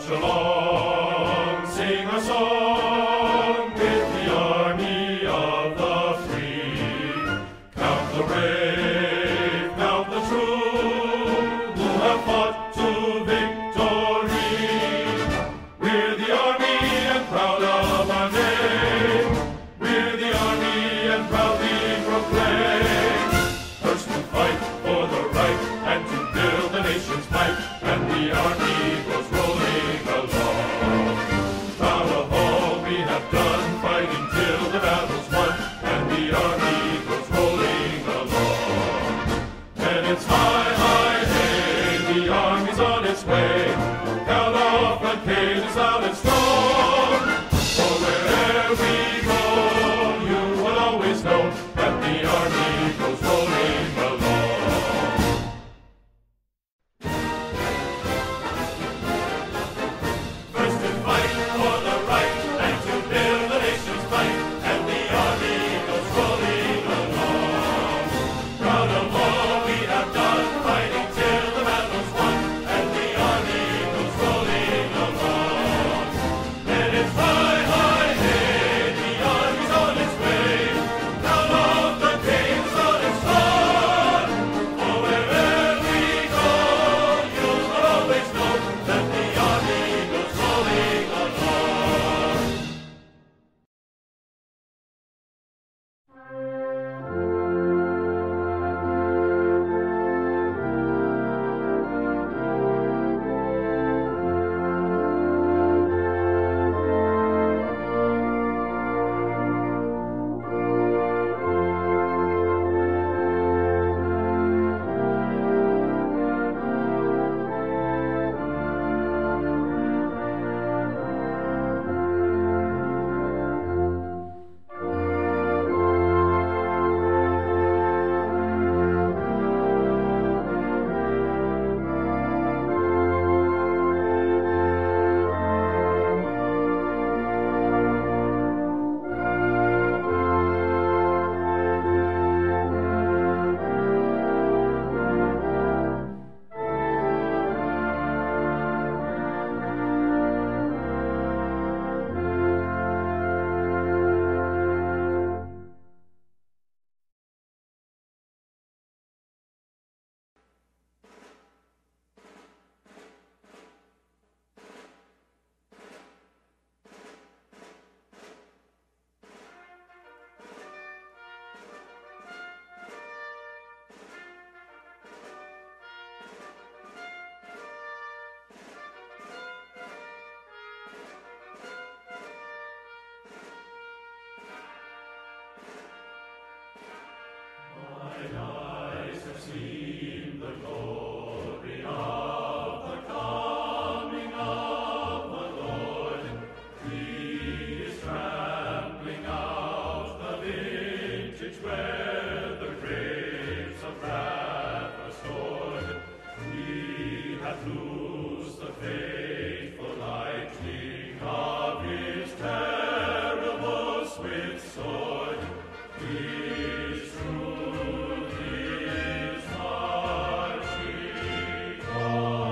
march along, sing a song with the army of the free. Count the brave, count the true, who have fought to victory. We're the army and proud of our name. We're the army and proudly proclaim. First to fight for the right and to build the nation's might, and the army goes rolling along. Proud of all we have done, fighting till the battle's won, and the army goes rolling along. And it's high, high, hey, the army's on its way. Count off the cages loud and strong. For wherever we go, you will always know that the army goes rolling along. First to fight for the right and to build the nation's might, and the army goes rolling along. Proud of all we have done, fighting till the battle's won, and the army goes rolling along. And it's high, high, hey, the army's on its way. Count off the days on its run. For wherever we go, you will always know that the army goes rolling along. Where the graves of wrath are stored, we have loosed the fateful lightning of his terrible swift sword. His truth is marching on.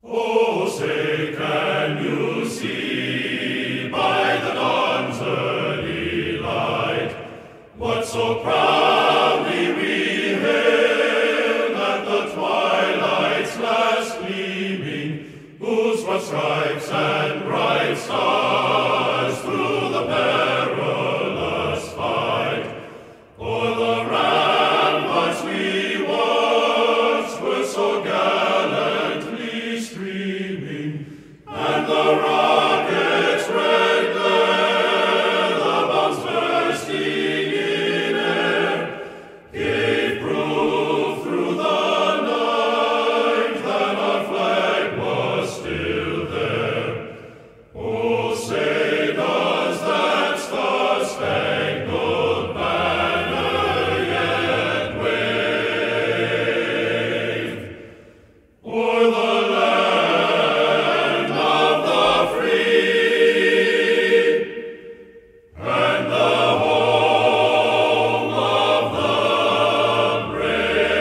Oh, say, can you see by the dawn's early light what so proudly we hailed at the twilight's last gleaming, whose broad stripes and bright stars through the perilous fight o'er the ramparts we watched were so gallantly streaming, and the rocket's red glare, the bombs bursting in air, gave proof through the night that our flag was still there. Oh, say, does that star-spangled banner yet wave o'er the land of the free and the home of the brave?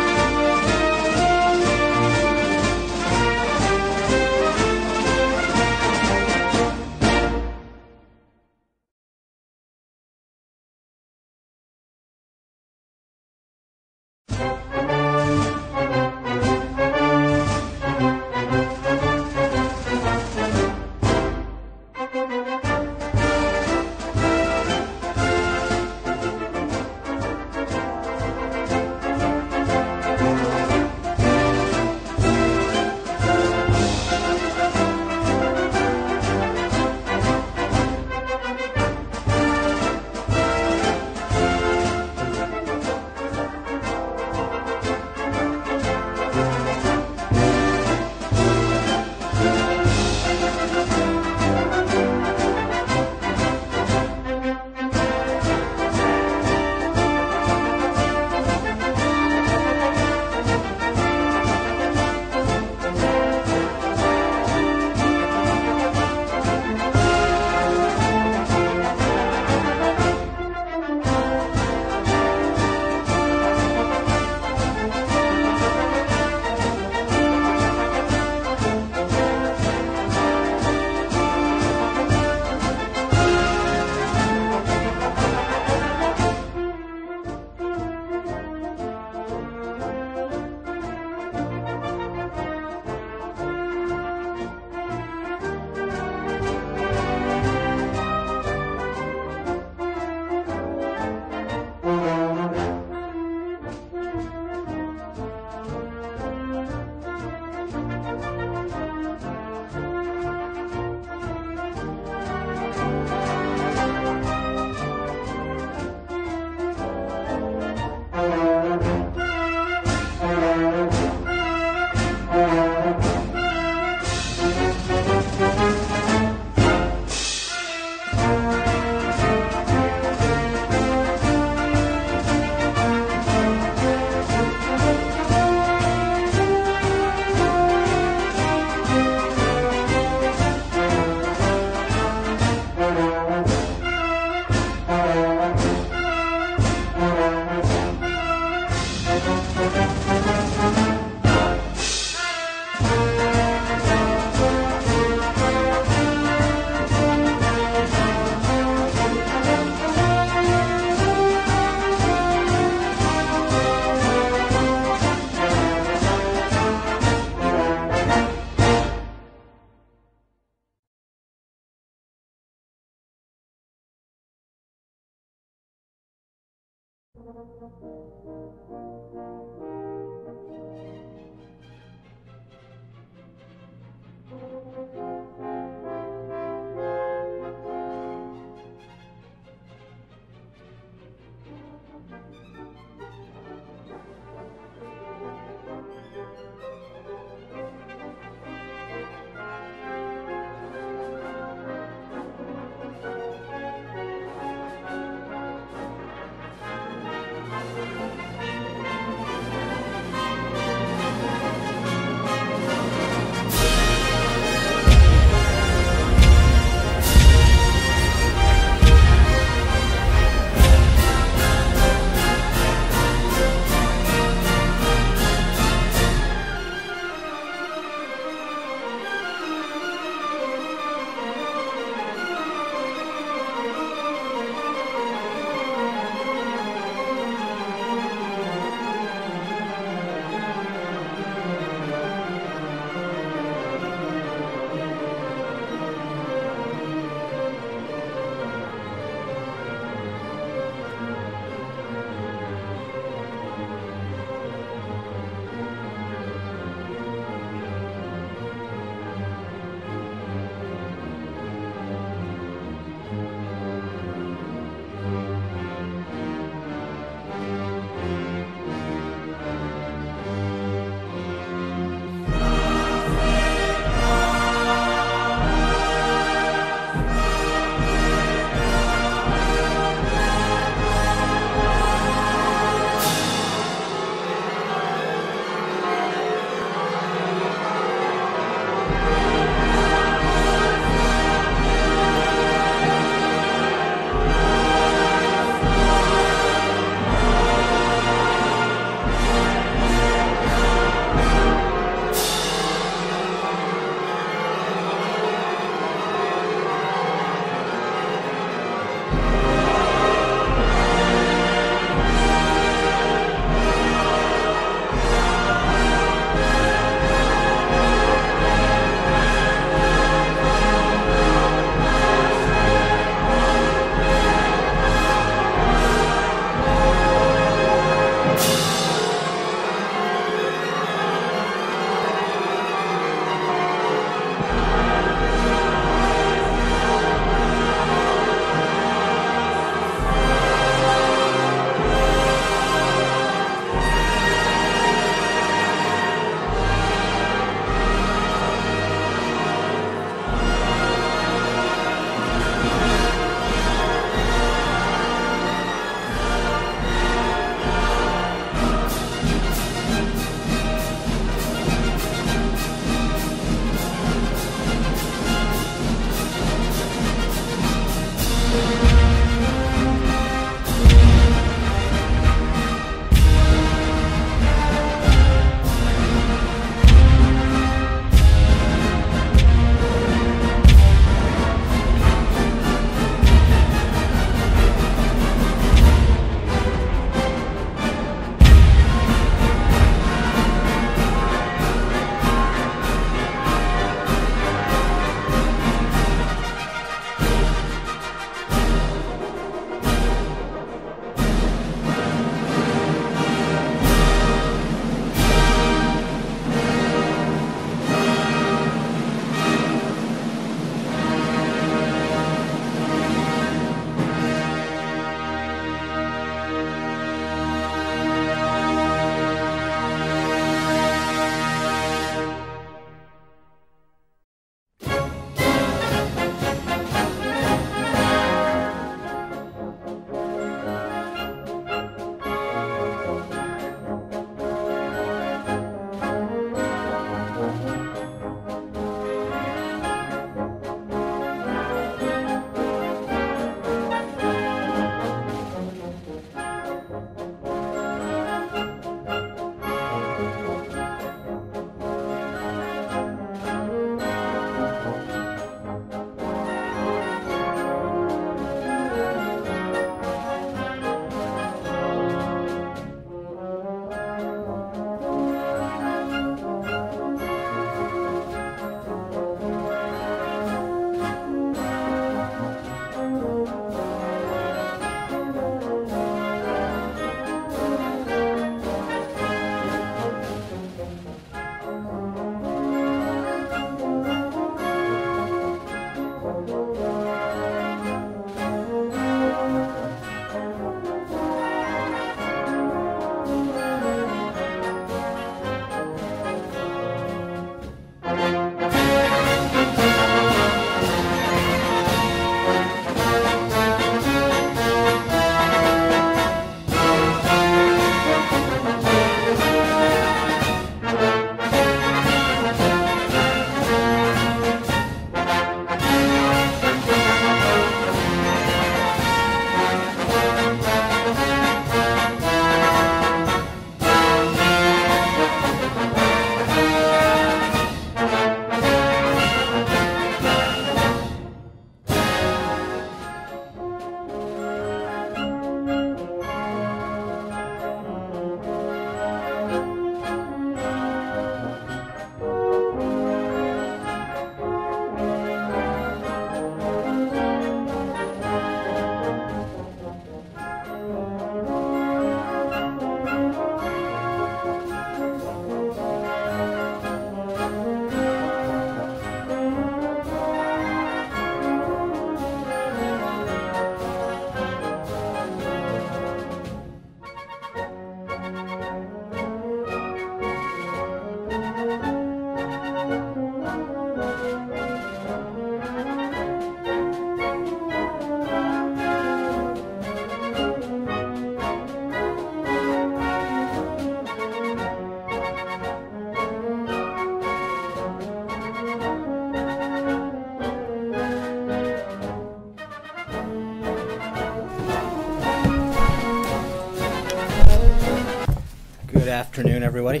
afternoon, everybody.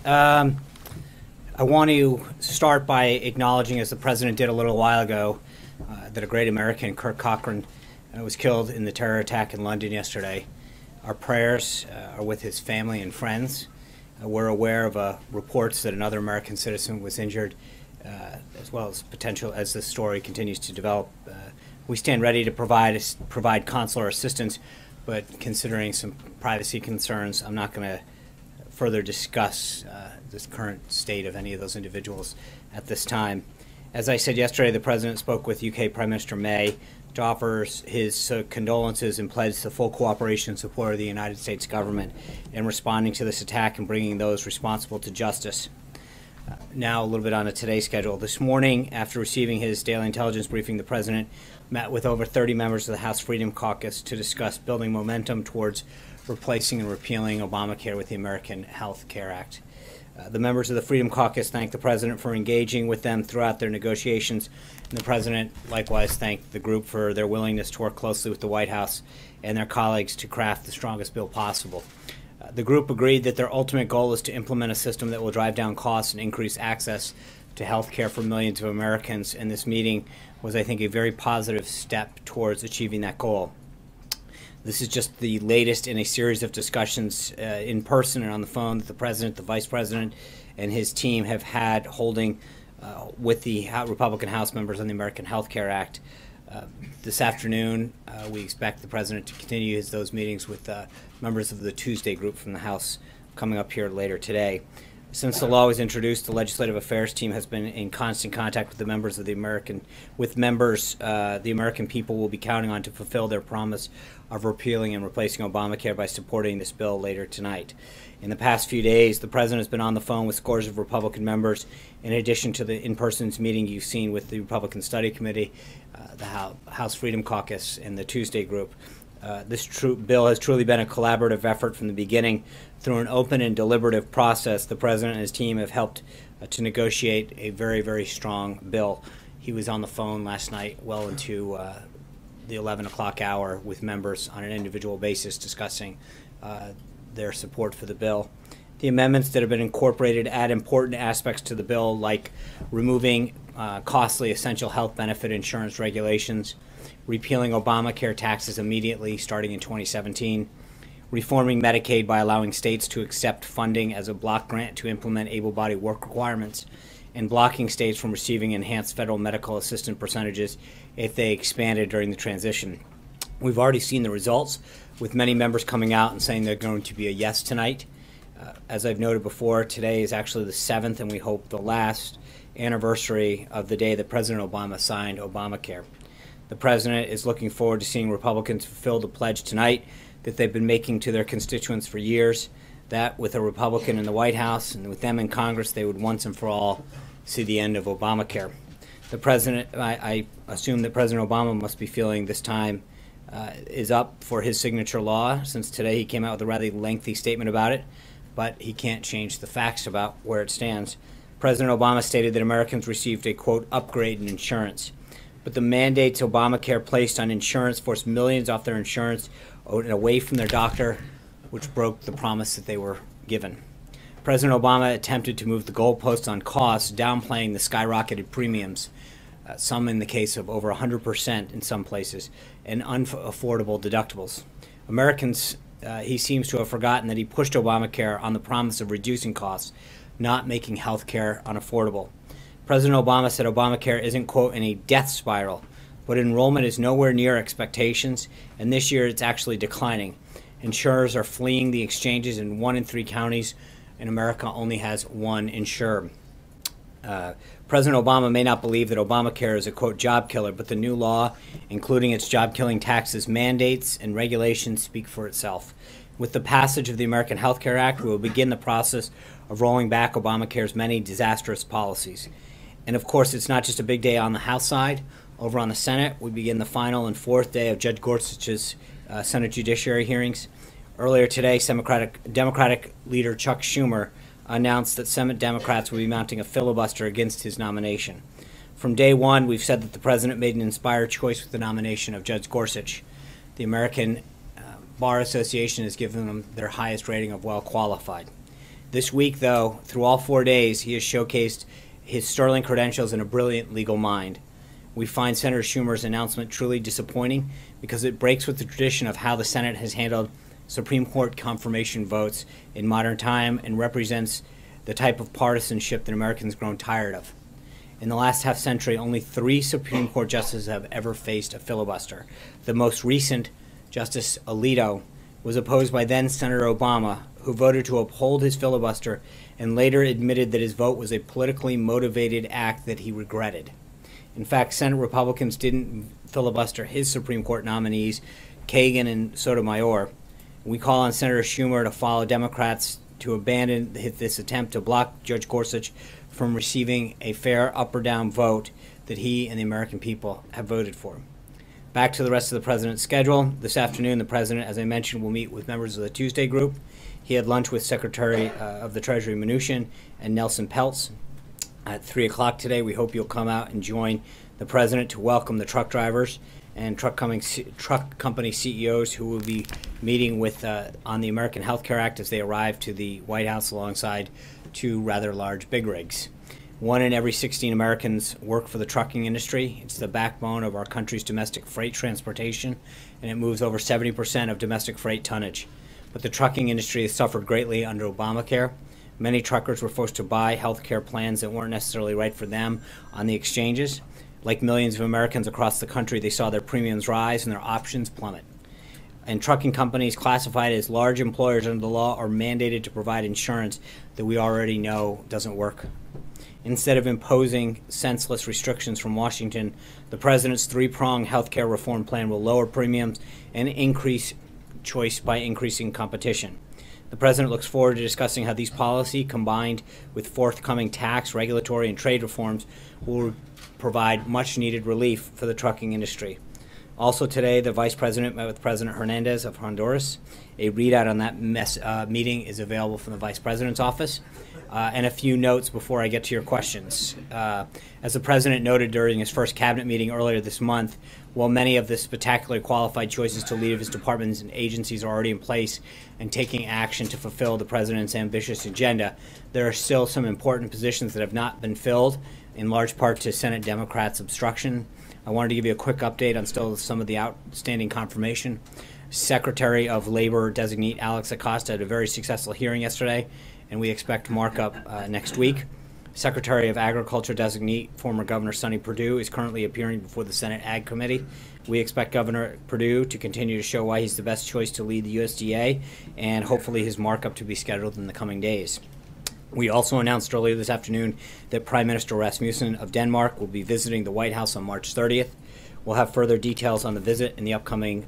I want to start by acknowledging, as the President did a little while ago, that a great American, Kirk Cochran, was killed in the terror attack in London yesterday. Our prayers are with his family and friends. We're aware of reports that another American citizen was injured, as well as potential as the story continues to develop. We stand ready to provide consular assistance, but considering some privacy concerns, I'm not going to further discuss this current state of any of those individuals at this time. As I said yesterday, the President spoke with UK Prime Minister May to offer his condolences and pledge the full cooperation and support of the United States government in responding to this attack and bringing those responsible to justice. Now a little bit on a today's schedule. This morning, after receiving his daily intelligence briefing, the President met with over 30 members of the House Freedom Caucus to discuss building momentum towards replacing and repealing Obamacare with the American Health Care Act. The members of the Freedom Caucus thanked the President for engaging with them throughout their negotiations, and the President likewise thanked the group for their willingness to work closely with the White House and their colleagues to craft the strongest bill possible. The group agreed that their ultimate goal is to implement a system that will drive down costs and increase access to health care for millions of Americans, and this meeting was, I think, a very positive step towards achieving that goal. This is just the latest in a series of discussions in person and on the phone that the President, the Vice President, and his team have had holding with the Republican House members on the American Health Care Act. This afternoon, we expect the President to continue those meetings with members of the Tuesday group from the House coming up here later today. Since the law was introduced, the Legislative Affairs team has been in constant contact with the members of the American people will be counting on to fulfill their promise of repealing and replacing Obamacare by supporting this bill later tonight. In the past few days, the President has been on the phone with scores of Republican members, in addition to the in-person meeting you've seen with the Republican Study Committee, the House Freedom Caucus, and the Tuesday group. This bill has truly been a collaborative effort from the beginning. Through an open and deliberative process, the President and his team have helped to negotiate a very, very strong bill. He was on the phone last night well into the 11 o'clock hour with members on an individual basis discussing their support for the bill. The amendments that have been incorporated add important aspects to the bill, like removing costly essential health benefit insurance regulations, repealing Obamacare taxes immediately starting in 2017, reforming Medicaid by allowing states to accept funding as a block grant to implement able-bodied work requirements, and blocking states from receiving enhanced federal medical assistance percentages if they expanded during the transition. We've already seen the results, with many members coming out and saying they're going to be a yes tonight. As I've noted before, today is actually the 7th, and we hope the last anniversary of the day that President Obama signed Obamacare. The President is looking forward to seeing Republicans fulfill the pledge tonight that they've been making to their constituents for years, that with a Republican in the White House and with them in Congress, they would once and for all see the end of Obamacare. The President, I assume that President Obama must be feeling this time is up for his signature law, since today he came out with a rather lengthy statement about it, but he can't change the facts about where it stands. President Obama stated that Americans received a, quote, upgrade in insurance. But the mandates Obamacare placed on insurance forced millions off their insurance and away from their doctor, which broke the promise that they were given. President Obama attempted to move the goalposts on costs, downplaying the skyrocketed premiums, some in the case of over 100% in some places, and unaffordable deductibles. Americans, he seems to have forgotten that he pushed Obamacare on the promise of reducing costs, not making health care unaffordable. President Obama said Obamacare isn't, quote, in a death spiral, but enrollment is nowhere near expectations, and this year it's actually declining. Insurers are fleeing the exchanges in 1 in 3 counties, and America only has one insurer. President Obama may not believe that Obamacare is a, quote, job killer, but the new law, including its job-killing taxes, mandates, and regulations, speak for itself. With the passage of the American Health Care Act, we will begin the process of rolling back Obamacare's many disastrous policies. And of course, it's not just a big day on the House side. Over on the Senate, we begin the final and 4th day of Judge Gorsuch's Senate Judiciary hearings. Earlier today, Democratic leader Chuck Schumer announced that Senate Democrats will be mounting a filibuster against his nomination. From day one, we've said that the President made an inspired choice with the nomination of Judge Gorsuch. The American Bar Association has given them their highest rating of well qualified. This week, though, through all 4 days, he has showcased his sterling credentials and a brilliant legal mind. We find Senator Schumer's announcement truly disappointing because it breaks with the tradition of how the Senate has handled Supreme Court confirmation votes in modern time and represents the type of partisanship that Americans grown tired of. In the last half century, only 3 Supreme Court justices have ever faced a filibuster. The most recent, Justice Alito, was opposed by then Senator Obama, who voted to uphold his filibuster and later admitted that his vote was a politically motivated act that he regretted. In fact, Senate Republicans didn't filibuster his Supreme Court nominees, Kagan and Sotomayor. We call on Senator Schumer to follow Democrats to abandon this attempt to block Judge Gorsuch from receiving a fair up or down vote that he and the American people have voted for. Back to the rest of the president's schedule. This afternoon, the president, as I mentioned, will meet with members of the Tuesday group. He had lunch with Secretary of the Treasury Mnuchin and Nelson Peltz at 3 o'clock today. We hope you'll come out and join the president to welcome the truck drivers and truck company CEOs who will be meeting with on the American Health Care Act as they arrive to the White House alongside 2 rather large big rigs. 1 in every 16 Americans work for the trucking industry. It's the backbone of our country's domestic freight transportation, and it moves over 70% of domestic freight tonnage. But the trucking industry has suffered greatly under Obamacare. Many truckers were forced to buy health care plans that weren't necessarily right for them on the exchanges. Like millions of Americans across the country, they saw their premiums rise and their options plummet. And trucking companies classified as large employers under the law are mandated to provide insurance that we already know doesn't work. Instead of imposing senseless restrictions from Washington, the president's 3-pronged health care reform plan will lower premiums and increase choice by increasing competition. The president looks forward to discussing how these policies, combined with forthcoming tax, regulatory, and trade reforms, will provide much-needed relief for the trucking industry. Also today, the vice president met with President Hernandez of Honduras. A readout on that meeting is available from the vice president's office. And a few notes before I get to your questions. As the president noted during his first cabinet meeting earlier this month, while many of the spectacularly qualified choices to lead his departments and agencies are already in place and taking action to fulfill the president's ambitious agenda, there are still some important positions that have not been filled, in large part to Senate Democrats' obstruction. I wanted to give you a quick update on still some of the outstanding confirmation. Secretary of Labor designate Alex Acosta had a very successful hearing yesterday, and we expect markup next week. Secretary of Agriculture designate former Governor Sonny Perdue is currently appearing before the Senate Ag Committee. We expect Governor Perdue to continue to show why he's the best choice to lead the USDA, and hopefully his markup to be scheduled in the coming days. We also announced earlier this afternoon that Prime Minister Rasmussen of Denmark will be visiting the White House on March 30th. We'll have further details on the visit in the upcoming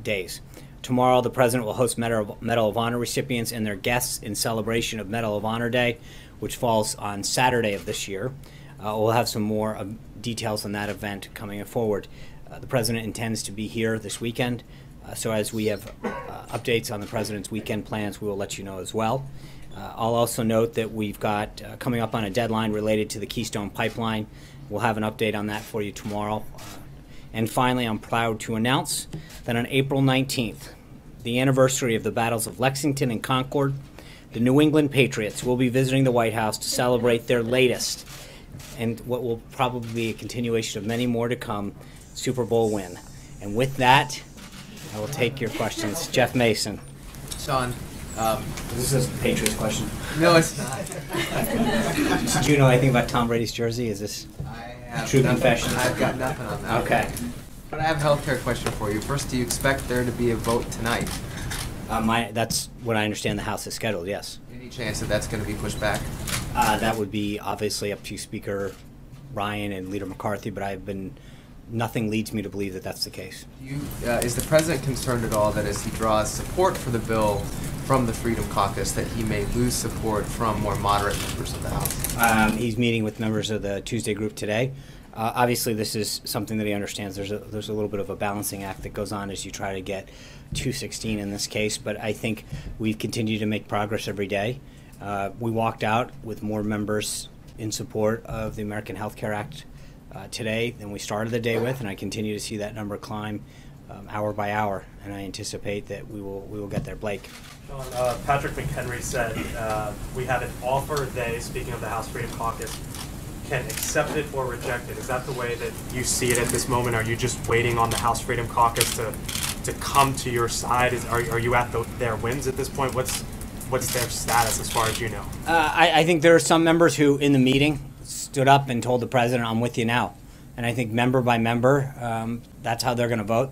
days. Tomorrow, the president will host Medal of Honor recipients and their guests in celebration of Medal of Honor Day, which falls on Saturday of this year. We'll have some more details on that event coming forward. The president intends to be here this weekend, so as we have updates on the president's weekend plans, we will let you know as well. I'll also note that we've got coming up on a deadline related to the Keystone Pipeline. We'll have an update on that for you tomorrow. And finally, I'm proud to announce that on April 19th, the anniversary of the battles of Lexington and Concord, the New England Patriots will be visiting the White House to celebrate their latest, and what will probably be a continuation of many more to come, Super Bowl win. And with that, I will take your questions. Jeff Mason. Sean. This is a Patriots question. No, it's not. Did you know anything about Tom Brady's jersey? Is this true confession? I've got nothing on that. Okay. But I have a healthcare question for you. First, do you expect there to be a vote tonight? That's what I understand the House is scheduled, yes. Any chance that that's going to be pushed back? That would be obviously up to Speaker Ryan and Leader McCarthy, but nothing leads me to believe that that's the case. Is the president concerned at all that as he draws support for the bill from the Freedom Caucus that he may lose support from more moderate members of the House? He's meeting with members of the Tuesday group today. Obviously, this is something that he understands. There's a little bit of a balancing act that goes on as you try to get 216 in this case, but I think we've continued to make progress every day. We walked out with more members in support of the American Health Care Act today than we started the day with, and I continue to see that number climb hour by hour, and I anticipate that we will get there. Blake. Sean, Patrick McHenry said we have an offer. They, speaking of the House Freedom Caucus, can accept it or reject it. Is that the way that you see it at this moment? Are you just waiting on the House Freedom Caucus to come to your side? Are you at their whims at this point? What's their status as far as you know? I think there are some members who, in the meeting, stood up and told the president, "I'm with you now." And I think member by member, that's how they're going to vote.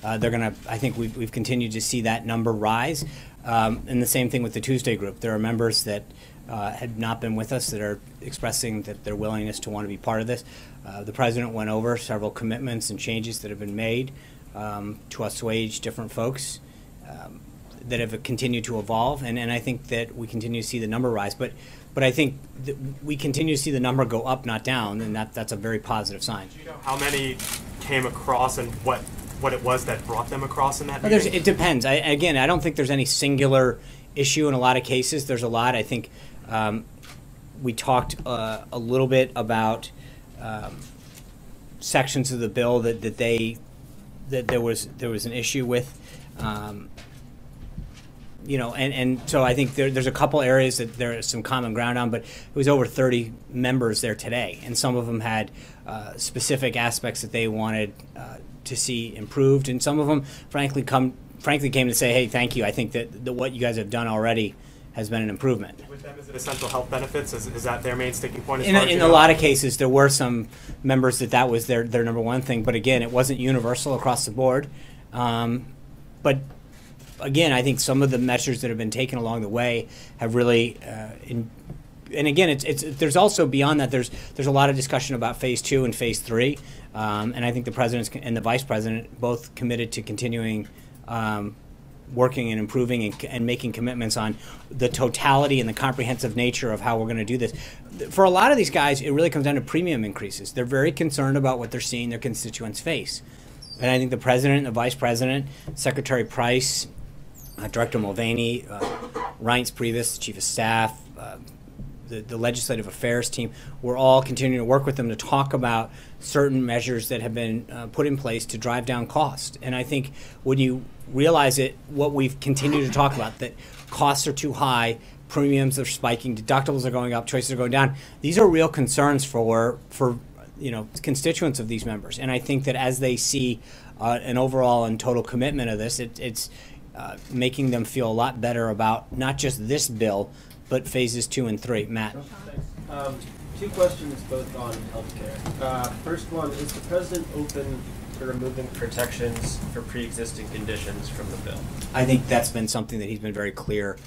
I think we've continued to see that number rise. And the same thing with the Tuesday group. There are members that had not been with us that are expressing that their willingness to want to be part of this. The president went over several commitments and changes that have been made to assuage different folks that have continued to evolve. And I think that we continue to see the number rise. But I think that we continue to see the number go up, not down, and that's a very positive sign. Do you know how many came across and what it was that brought them across in that meeting? It depends. I don't think there's any singular issue in a lot of cases. There's a lot. I think we talked a little bit about sections of the bill that there was an issue with. And so I think there's a couple areas that there is some common ground on, but it was over 30 members there today, and some of them had specific aspects that they wanted to see improved, and some of them, frankly, came to say, "Hey, thank you. I think that what you guys have done already has been an improvement." With them, is it essential health benefits? Is that their main sticking point? In a lot of cases, there were some members that was their number one thing, but again, it wasn't universal across the board. But again, I think some of the measures that have been taken along the way have really, and again, there's also beyond that. There's a lot of discussion about phase 2 and phase 3, and I think the president and the vice president both committed to continuing working and improving and making commitments on the totality and the comprehensive nature of how we're going to do this. For a lot of these guys, it really comes down to premium increases. They're very concerned about what they're seeing their constituents face, and I think the president, the vice president, Secretary Price, Director Mulvaney, Reince Priebus, Chief of Staff, the Legislative Affairs team, we're all continuing to work with them to talk about certain measures that have been put in place to drive down cost. And I think when you realize it, what we've continued to talk about, that costs are too high, premiums are spiking, deductibles are going up, choices are going down. These are real concerns for constituents of these members. And I think that as they see an overall and total commitment of this, it's making them feel a lot better about not just this bill, but phases 2 and 3. Matt. Thanks. 2 questions, both on healthcare. First one, is the president open to removing protections for pre-existing conditions from the bill? I think that's been something that he's been very clear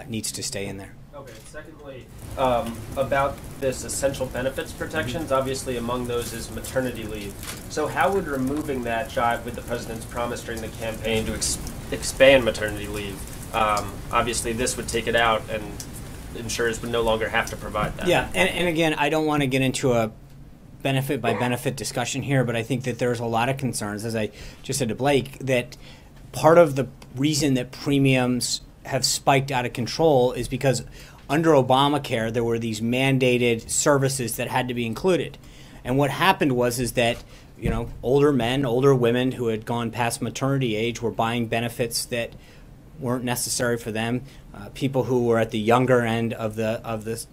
needs to stay in there. Okay. Secondly, about this essential benefits protections, obviously among those is maternity leave. So how would removing that jive with the president's promise during the campaign to expand maternity leave? Obviously, this would take it out, and insurers would no longer have to provide that. Yeah, and again, I don't want to get into a benefit by benefit discussion here, but I think that there's a lot of concerns, as I just said to Blake, that part of the reason that premiums have spiked out of control is because under Obamacare, there were these mandated services that had to be included. And what happened is that older men, older women who had gone past maternity age were buying benefits that weren't necessary for them. People who were at the younger end of the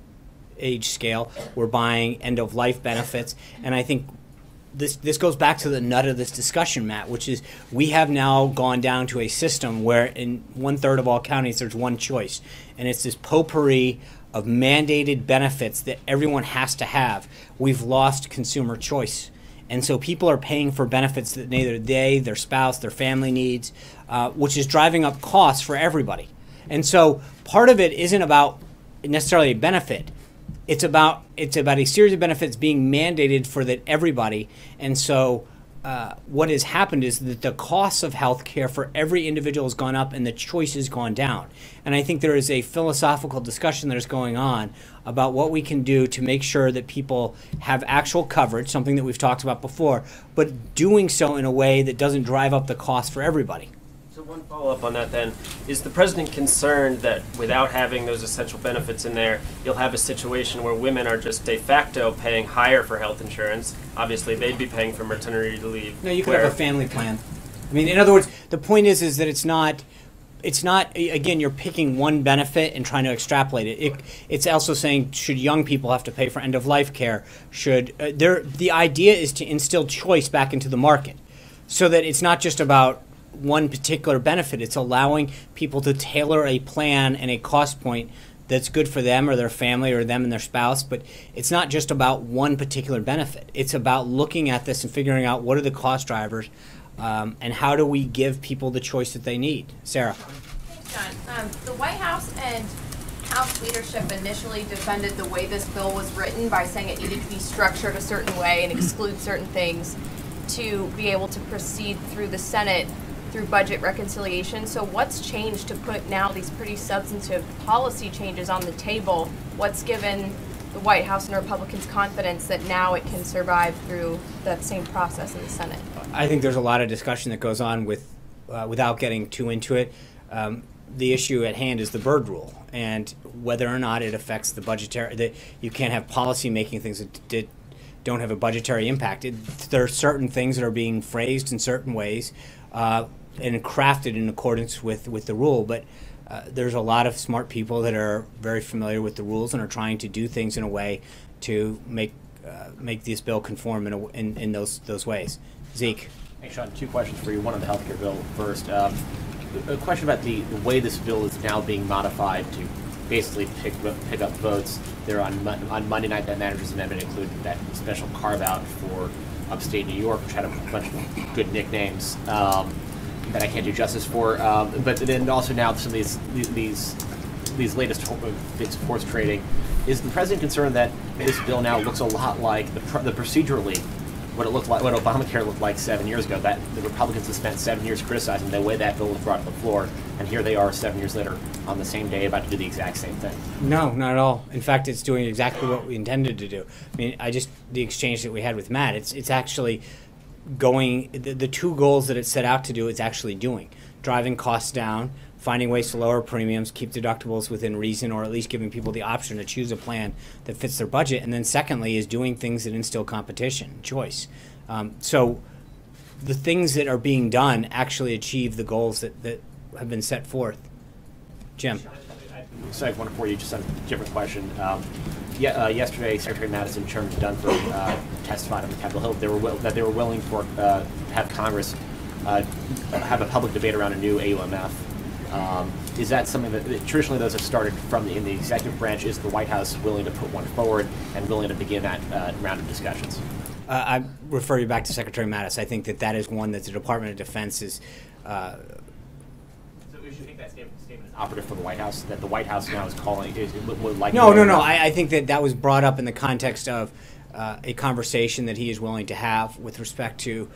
age scale were buying end-of-life benefits. And I think this goes back to the nut of this discussion, Matt, which is we have now gone down to a system where in 1/3 of all counties there's one choice. And it's this potpourri of mandated benefits that everyone has to have. We've lost consumer choice. And so people are paying for benefits that neither they, their spouse, their family needs, which is driving up costs for everybody. And so part of it isn't about necessarily a benefit. It's about a series of benefits being mandated for that everybody. And so what has happened is that the costs of health care for every individual has gone up and the choice has gone down. And I think there is a philosophical discussion that is going on about what we can do to make sure that people have actual coverage, something that we've talked about before, but doing so in a way that doesn't drive up the cost for everybody. So one follow-up on that then, is the president concerned that without having those essential benefits in there, you'll have a situation where women are just de facto paying higher for health insurance? Obviously, they'd be paying for maternity leave. No, you could have a family plan. I mean, in other words, the point is that it's not, again, you're picking one benefit and trying to extrapolate it. It's also saying, should young people have to pay for end-of-life care? The idea is to instill choice back into the market so that it's not just about one particular benefit. It's allowing people to tailor a plan and a cost point that's good for them or their family or them and their spouse, but it's not just about one particular benefit. It's about looking at this and figuring out what are the cost drivers and how do we give people the choice that they need. Sarah. Thanks, John. The White House and House leadership initially defended the way this bill was written by saying it needed to be structured a certain way and exclude certain things to be able to proceed through the Senate through budget reconciliation. So what's changed to put now these pretty substantive policy changes on the table? What's given the White House and Republicans confidence that now it can survive through that same process in the Senate? I think there's a lot of discussion that goes on without getting too into it. The issue at hand is the Byrd Rule and whether or not it affects the budgetary, that you can't have policy making things that don't have a budgetary impact. There are certain things that are being phrased in certain ways and crafted in accordance with the rule, but there's a lot of smart people that are very familiar with the rules and are trying to do things in a way to make this bill conform in those ways. Zeke. Hey, Sean, two questions for you. One on the healthcare bill first. A question about the way this bill is now being modified to basically pick up votes. There on Monday night, that manager's amendment included that special carve-out for upstate New York, which had a bunch of good nicknames that I can't do justice for. But then also now some of these latest bits of horse trading. Is the president concerned that this bill now looks a lot like the procedurally what it looked like, what Obamacare looked like 7 years ago? That the Republicans have spent 7 years criticizing the way that bill was brought to the floor, and here they are 7 years later on the same day about to do the exact same thing. No, not at all. In fact, it's doing exactly what we intended to do. I mean, the exchange that we had with Matt, it's actually going, the two goals that it set out to do, it's actually doing. Driving costs down, finding ways to lower premiums, keep deductibles within reason, or at least giving people the option to choose a plan that fits their budget. And then secondly is doing things that instill competition, choice. So the things that are being done actually achieve the goals that have been set forth. Jim. So I have one for you, just on a different question. Yesterday, Secretary Madison and Chairman Dunford testified on the Capitol Hill that they were willing to have Congress have a public debate around a new AUMF. Is that something that traditionally those have started from in the executive branch? Is the White House willing to put one forward and willing to begin that round of discussions? I refer you back to Secretary Mattis. I think that is one that the Department of Defense is. So we should think that statement is operative for the White House, that the White House now is calling, would like. No. I think that was brought up in the context of a conversation that he is willing to have with respect to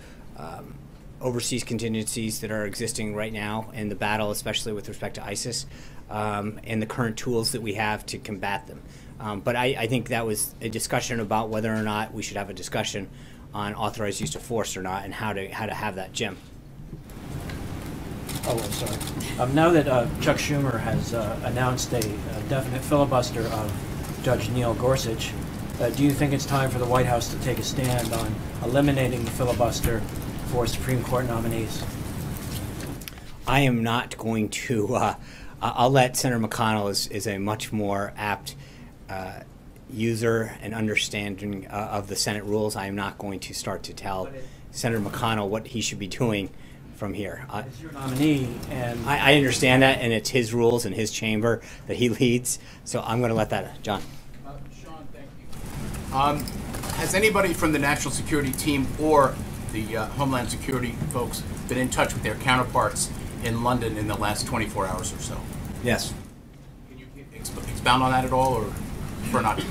overseas contingencies that are existing right now in the battle, especially with respect to ISIS, and the current tools that we have to combat them. But I think that was a discussion about whether or not we should have a discussion on authorized use of force or not, and how to have that. Jim. Oh, I'm sorry. Now that Chuck Schumer has announced a definite filibuster of Judge Neil Gorsuch, do you think it's time for the White House to take a stand on eliminating the filibuster for Supreme Court nominees? I am not going to. I'll let Senator McConnell is a much more apt user and understanding of the Senate rules. I am not going to start to tell Senator McConnell what he should be doing from here. It's your nominee, and I understand that, and it's his rules and his chamber that he leads. So I'm going to let that, John. Sean, thank you. Has anybody from the National Security team or the Homeland Security folks been in touch with their counterparts in London in the last 24 hours or so? Yes. Can you expound on that at all, or for not?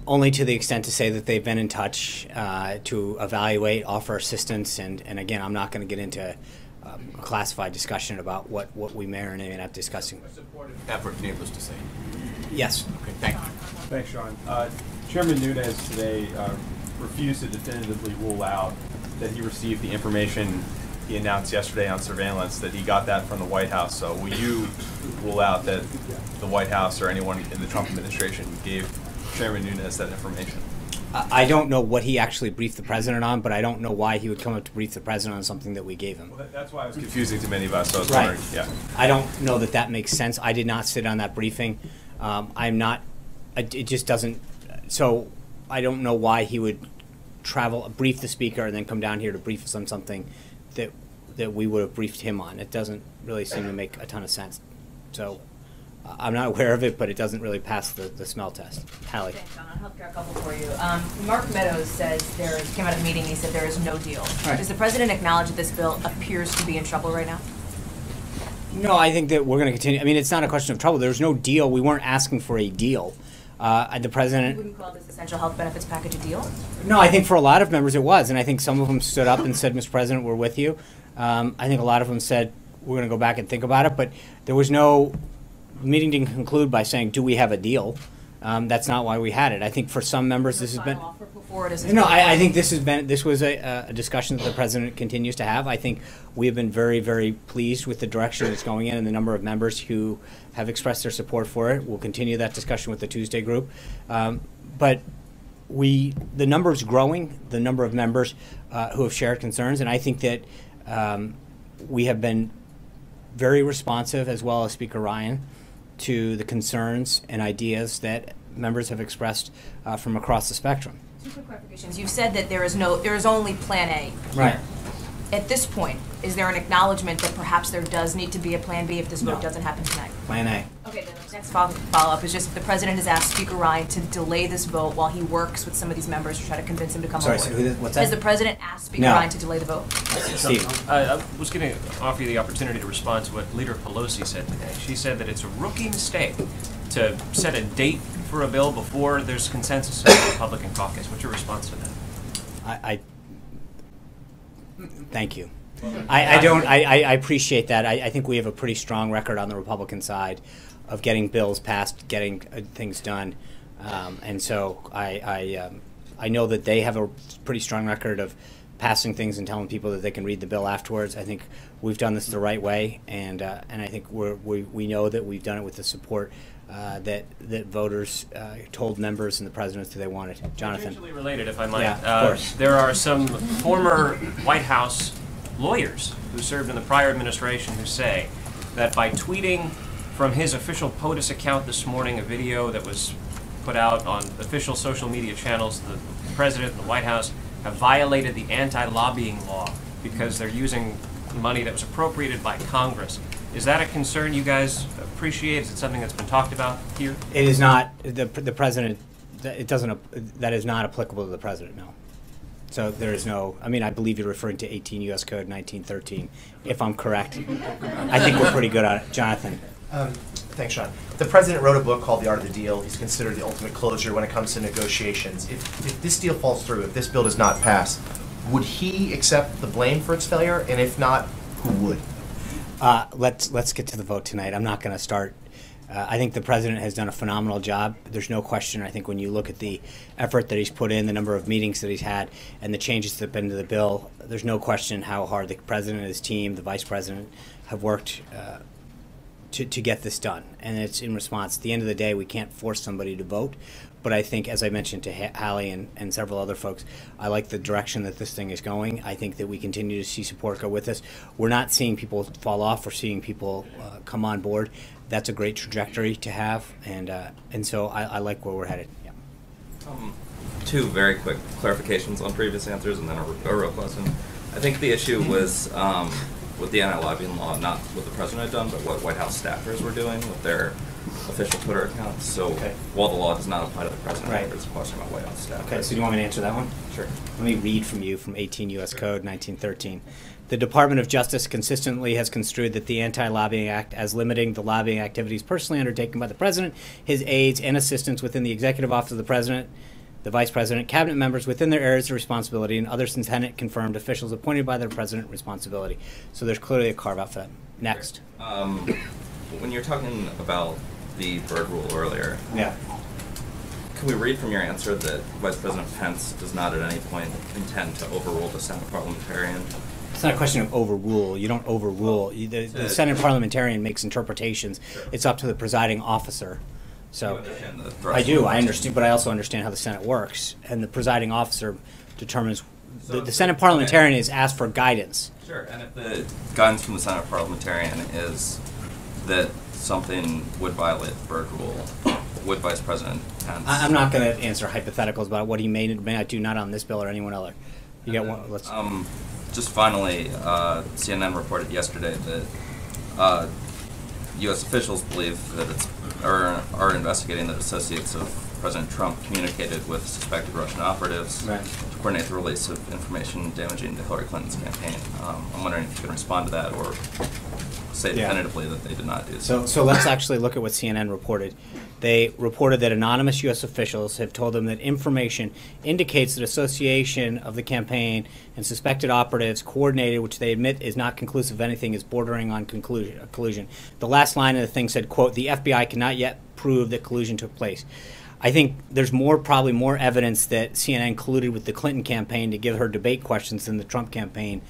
Only to the extent to say that they've been in touch to evaluate, offer assistance, and again, I'm not going to get into a classified discussion about what we may or may not be discussing. A supportive effort, needless to say. Yes. Okay, thank you. Thanks, Sean. Chairman Nunes today refused to definitively rule out that he received the information he announced yesterday on surveillance, that he got that from the White House. So will you rule out that the White House or anyone in the Trump administration gave Chairman Nunes that information? I don't know what he actually briefed the president on, but I don't know why he would come up to brief the president on something that we gave him. Well, that's why it was confusing to many of us. So I was Right. wondering, yeah. I don't know that that makes sense. I did not sit on that briefing. I'm not. It just doesn't. So I don't know why he would brief the speaker, and then come down here to brief us on something that we would have briefed him on. It doesn't really seem to make a ton of sense. So I'm not aware of it, but it doesn't really pass the smell test. Hallie. Thanks, John. On healthcare, a couple for you. Mark Meadows says came out of a meeting. He said there is no deal. Right. Does the president acknowledge that this bill appears to be in trouble right now? No, I think that we're going to continue. I mean, it's not a question of trouble. There's no deal. We weren't asking for a deal. The You president. wouldn't call this essential health benefits package a deal? No, I think for a lot of members it was, and I think some of them stood up and said, "Mr. President, we're with you." I think a lot of them said, "We're going to go back and think about it," but there was no. The meeting didn't conclude by saying, "Do we have a deal?" That's not why we had it. I think for some members this has been. No, I think this was a discussion that the president continues to have. I think we have been very, very pleased with the direction it's going in and the number of members who have expressed their support for it. We'll continue that discussion with the Tuesday group, but the number is growing. The number of members who have shared concerns, and I think that we have been very responsive, as well as Speaker Ryan, to the concerns and ideas that members have expressed from across the spectrum. Two quick clarifications. You've said that there is only Plan A. Right. At this point, is there an acknowledgement that perhaps there does need to be a Plan B if this vote doesn't happen tonight? Plan A. Okay, then the next follow-up is just the president has asked Speaker Ryan to delay this vote while he works with some of these members to try to convince him to come Sorry, aboard. so what's that? Has the president asked Speaker No. Ryan to delay the vote? Steve. I was going to offer you the opportunity to respond to what Leader Pelosi said today. She said that it's a rookie mistake to set a date for a bill before there's consensus in the Republican caucus. What's your response to that? Thank you. I appreciate that. I think we have a pretty strong record on the Republican side of getting bills passed, getting things done, and so I know that they have a pretty strong record of passing things and telling people that they can read the bill afterwards. I think we've done this the right way, and I think we know that we've done it with the support that voters told members and the presidents that they wanted. Jonathan. Tangentially related, if I might. Yeah, of course. There are some former White House lawyers who served in the prior administration who say that by tweeting from his official POTUS account this morning a video that was put out on official social media channels, the president and the White House have violated the anti-lobbying law because they're using money that was appropriated by Congress. Is that a concern you guys appreciate? Is it something that's been talked about here? It is not. The president, that is not applicable to the president, no. So there is no, I mean, I believe you're referring to 18 U.S. Code 1913, if I'm correct. I think we're pretty good on it. Jonathan. Thanks, Sean. The president wrote a book called The Art of the Deal. He's considered the ultimate closure when it comes to negotiations. If this deal falls through, if this bill does not pass, would he accept the blame for its failure? And if not, who would? Let's get to the vote tonight. I'm not going to start. I think the president has done a phenomenal job. There's no question. I think when you look at the effort that he's put in, the number of meetings that he's had, and the changes that have been to the bill, there's no question how hard the president and his team, the vice president, have worked to get this done. And it's in response. At the end of the day, we can't force somebody to vote. But I think, as I mentioned to Hallie and several other folks, I like the direction that this thing is going. I think that we continue to see support go with us. We're not seeing people fall off. We're seeing people come on board. That's a great trajectory to have, and so I like where we're headed. Yeah. Two very quick clarifications on previous answers, and then a real question. I think the issue was with the anti-lobbying law, not what the president had done, but what White House staffers were doing with their official Twitter accounts. So while the law does not apply to the president, there's a question about White House staffers. Okay, so do you want me to answer that one? Sure. Let me read from you from 18 U.S. Code 1913. The Department of Justice consistently has construed that the Anti-Lobbying Act as limiting the lobbying activities personally undertaken by the President, his aides, and assistants within the Executive Office of the President, the Vice President, Cabinet members within their areas of responsibility, and other Senate-confirmed officials appointed by the President responsibility. So there's clearly a carve-out for that. Next. When you're talking about the Byrd rule earlier, can we read from your answer that Vice President Pence does not at any point intend to overrule the Senate parliamentarian? It's not a question of overrule. You don't overrule. The Senate parliamentarian makes interpretations. Sure. It's up to the presiding officer So You understand the I thrust do. of I it. understand, but I also understand how the Senate works, and the presiding officer determines. The Senate parliamentarian is asked for guidance. Sure, and if the guidance from the Senate parliamentarian is that something would violate the Byrd rule, would Vice President Pence? I'm not going to answer hypotheticals about what he may not do, not on this bill or anyone other. You got one. Let's. Just finally, CNN reported yesterday that U.S. officials believe that are investigating that associates of President Trump communicated with suspected Russian operatives Right. to coordinate the release of information damaging to Hillary Clinton's campaign. I'm wondering if you can respond to that or say Yeah. definitively that they did not do so. So let's actually look at what CNN reported. They reported that anonymous U.S. officials have told them that information indicates that association of the campaign and suspected operatives coordinated, which they admit is not conclusive of anything, is bordering on collusion. The last line of the thing said, quote, "The FBI cannot yet prove that collusion took place." I think there's probably more evidence that CNN colluded with the Clinton campaign to give her debate questions than the Trump campaign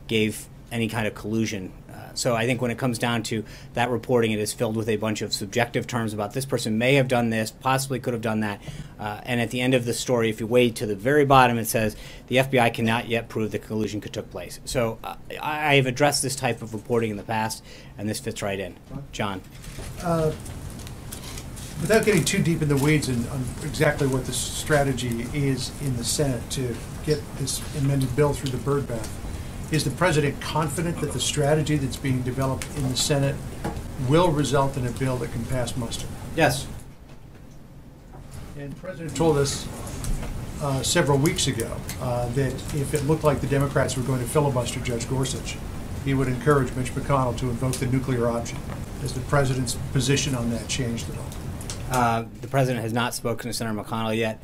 gave any kind of collusion. So I think when it comes down to that reporting, it is filled with a bunch of subjective terms about this person may have done this, possibly could have done that. And at the end of the story, if you wade to the very bottom, it says the FBI cannot yet prove that collusion took place. So I have addressed this type of reporting in the past, and this fits right in. John. Without getting too deep in the weeds on exactly what the strategy is in the Senate to get this amended bill through the Byrd bath, is the President confident that the strategy that's being developed in the Senate will result in a bill that can pass muster? Yes. And the President told us several weeks ago that if it looked like the Democrats were going to filibuster Judge Gorsuch, he would encourage Mitch McConnell to invoke the nuclear option. Has the President's position on that changed at all? The President has not spoken to Senator McConnell yet.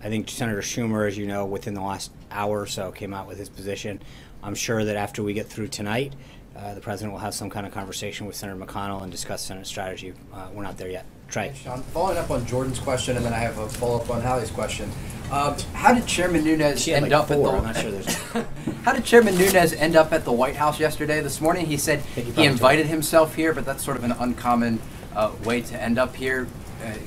I think Senator Schumer, as you know, within the last hour or so came out with his position. I'm sure that after we get through tonight, the President will have some kind of conversation with Senator McConnell and discuss Senate strategy. We're not there yet. Trey. Sean, following up on Jordan's question, and then I have a follow-up on Hallie's question. How did Chairman Nunes end up at the? I'm not sure there's. How did Chairman Nunes end up at the White House yesterday? This morning, he said he invited himself here, but that's sort of an uncommon way to end up here.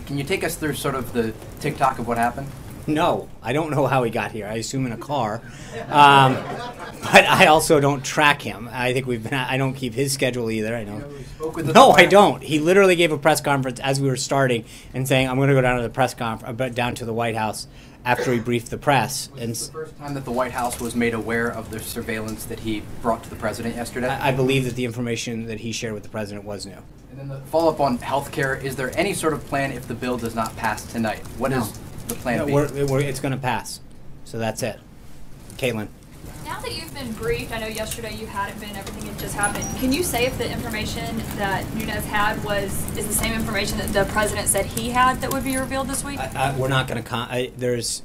Can you take us through sort of the tick-tock of what happened? No, I don't know how he got here. I assume in a car, but I also don't track him. I think I don't keep his schedule either. I don't. No, I don't. He literally gave a press conference as we were starting and saying, "I'm going to go down to the press conference, down to the White House." After he briefed the press. Was this the first time that the White House was made aware of the surveillance that he brought to the President yesterday? I believe that the information that he shared with the President was new. And then the follow-up on health care, is there any sort of plan if the bill does not pass tonight? What is the plan B? It's going to pass. So that's it. Caitlin. Now that you've been briefed, I know yesterday you hadn't been, everything had just happened. Can you say if the information that Nunes had is the same information that the President said he had that would be revealed this week? We're not going to. There's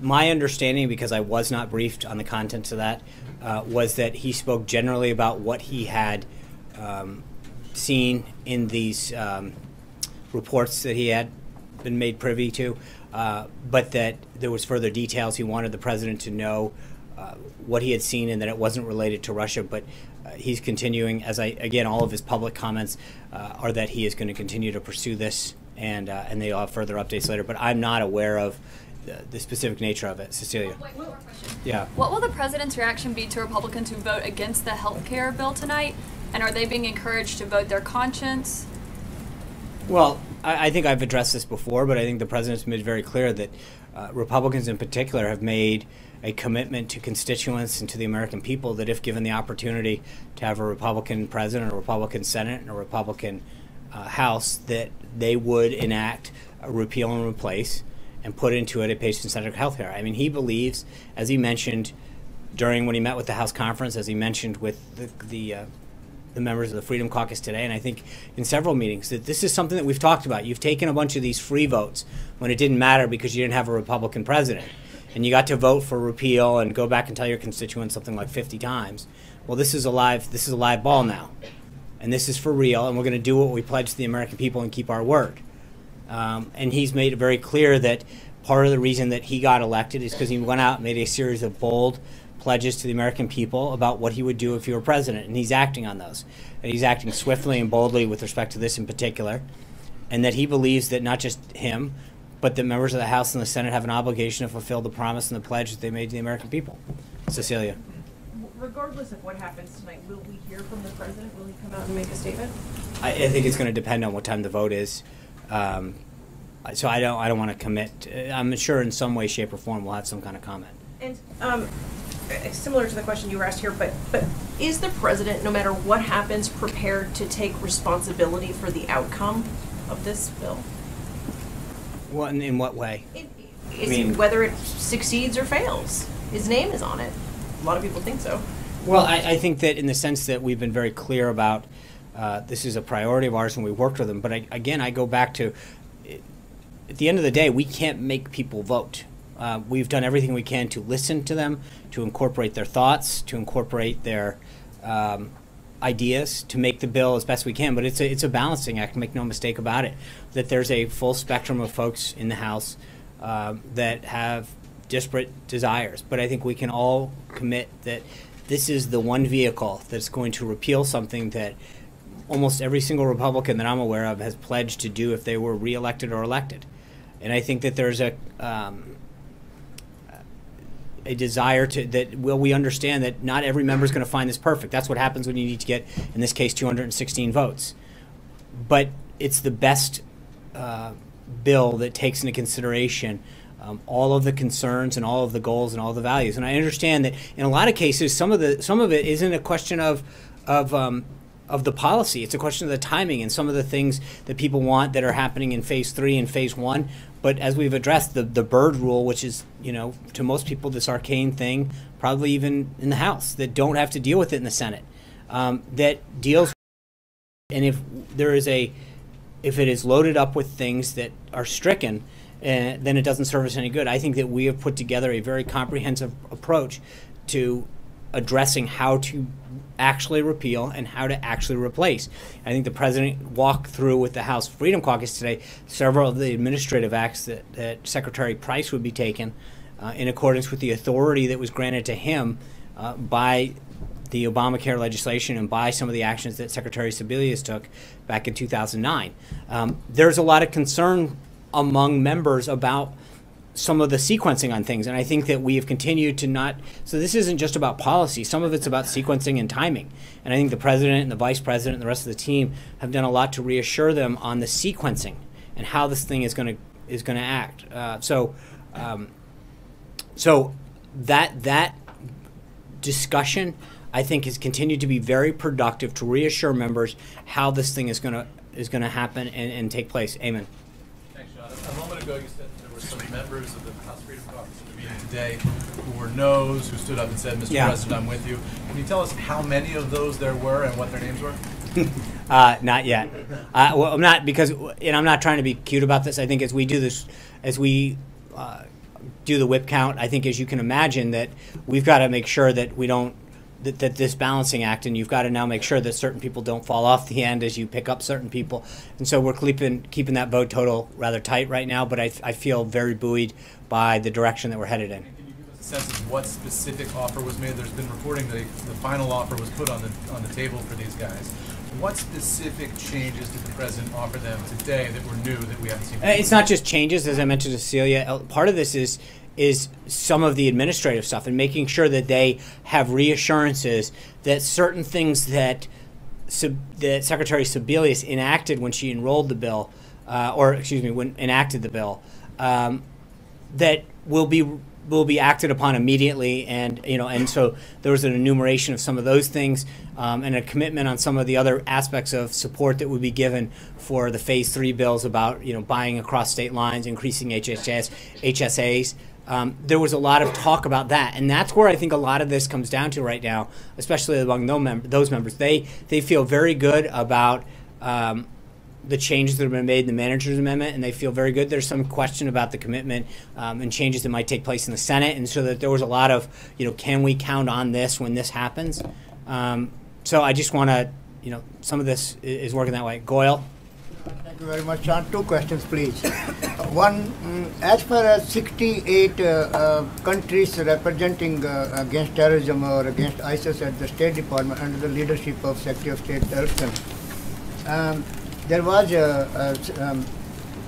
my understanding, because I was not briefed on the contents of that, was that he spoke generally about what he had seen in these reports that he had been made privy to, but that there was further details. He wanted the President to know what he had seen and that it wasn't related to Russia, but he's continuing, again, all of his public comments are that he is going to continue to pursue this, and they'll have further updates later, but I'm not aware of the specific nature of it. Cecilia. Wait, one more question. Yeah. What will the President's reaction be to Republicans who vote against the health care bill tonight, and are they being encouraged to vote their conscience? Well, I think I've addressed this before, but I think the President's made very clear that Republicans in particular have made a commitment to constituents and to the American people that if given the opportunity to have a Republican president, a Republican Senate, and a Republican House, that they would enact a repeal and replace and put into it a patient-centered health care. I mean, he believes, as he mentioned when he met with the House conference, as he mentioned with the members of the Freedom Caucus today, and I think in several meetings, that this is something that we've talked about. You've taken a bunch of these free votes when it didn't matter because you didn't have a Republican president, and you got to vote for repeal and go back and tell your constituents something like 50 times. Well, this is a live ball now, and this is for real, and we're going to do what we pledged to the American people and keep our word. And he's made it very clear that part of the reason that he got elected is because he went out and made a series of bold pledges to the American people about what he would do if he were president, and he's acting on those. And he's acting swiftly and boldly with respect to this in particular. and that he believes that not just him, but that members of the House and the Senate have an obligation to fulfill the promise and the pledge that they made to the American people. Cecilia. Regardless of what happens tonight, will we hear from the president? Will he come out and make a statement? I think it's going to depend on what time the vote is. So I don't want to commit. I'm sure in some way, shape, or form we'll have some kind of comment. And similar to the question you were asked here, but is the president, no matter what happens, prepared to take responsibility for the outcome of this bill? What in what way? Whether it succeeds or fails. His name is on it. A lot of people think so. Well, I think that in the sense that we've been very clear about this is a priority of ours and we worked with them. But again, I go back to, at the end of the day, we can't make people vote. We've done everything we can to listen to them, to incorporate their thoughts, to incorporate their ideas, to make the bill as best we can. But it's a balancing act, make no mistake about it, that there's a full spectrum of folks in the House that have disparate desires. But I think we can all commit that this is the one vehicle that's going to repeal something that almost every single Republican that I'm aware of has pledged to do if they were reelected or elected. And I think that there's a desire to that. Well, we understand that not every member is going to find this perfect. That's what happens when you need to get, in this case, 216 votes. But it's the best bill that takes into consideration all of the concerns and all of the goals and all the values. And I understand that in a lot of cases, some of it isn't a question of the policy. It's a question of the timing and some of the things that people want that are happening in phase 3 and phase 1. But as we've addressed, the Byrd rule, which is, to most people this arcane thing, probably even in the House, that don't have to deal with it in the Senate, that deals. And if it is loaded up with things that are stricken, then it doesn't serve us any good. I think that we have put together a very comprehensive approach to addressing how to actually repeal and how to actually replace. I think the president walked through with the House Freedom Caucus today several of the administrative acts that Secretary Price would be taking in accordance with the authority that was granted to him by the Obamacare legislation and by some of the actions that Secretary Sebelius took back in 2009. There's a lot of concern among members about some of the sequencing on things, and I think that we have continued to not. So this isn't just about policy. Some of it's about sequencing and timing, and I think the president and the vice president and the rest of the team have done a lot to reassure them on the sequencing and how this thing is going to act. So that discussion, I think, has continued to be very productive to reassure members how this thing is going to happen and take place. Amen. Thanks, John. A moment ago, you said there were some members of the House Freedom Caucus at the meeting today who were no's, who stood up and said, Mr. President, I'm with you. Can you tell us how many of those there were and what their names were? Not yet. Well, I'm not, because, and I'm not trying to be cute about this. I think as we do this, as we do the whip count, I think, as you can imagine, that we've got to make sure that we don't, that this balancing act, and you've got to now make sure that certain people don't fall off the end as you pick up certain people. And so we're keeping that vote total rather tight right now, but I feel very buoyed by the direction that we're headed in. Can you give us a sense of what specific offer was made? There's been reporting that the final offer was put on the table for these guys. What specific changes did the president offer them today that were new that we haven't seen before? It's not just changes, as I mentioned to Cecilia. Part of this is some of the administrative stuff and making sure that they have reassurances that certain things that Secretary Sebelius enacted when she enrolled the bill, when enacted the bill, that will be acted upon immediately, and so there was an enumeration of some of those things, and a commitment on some of the other aspects of support that would be given for the Phase 3 bills about buying across state lines, increasing HSAs. There was a lot of talk about that, and that's where I think a lot of this comes down to right now, especially among those members. They feel very good about the changes that have been made in the manager's amendment, and they feel very good. There's some question about the commitment and changes that might take place in the Senate, and so that there was a lot of, can we count on this when this happens? So I just want to, some of this is working that way. Goyal? Thank you very much, John. 2 questions, please. One, as far as 68 countries representing against terrorism or against ISIS at the State Department under the leadership of Secretary of State Tillerson, there was a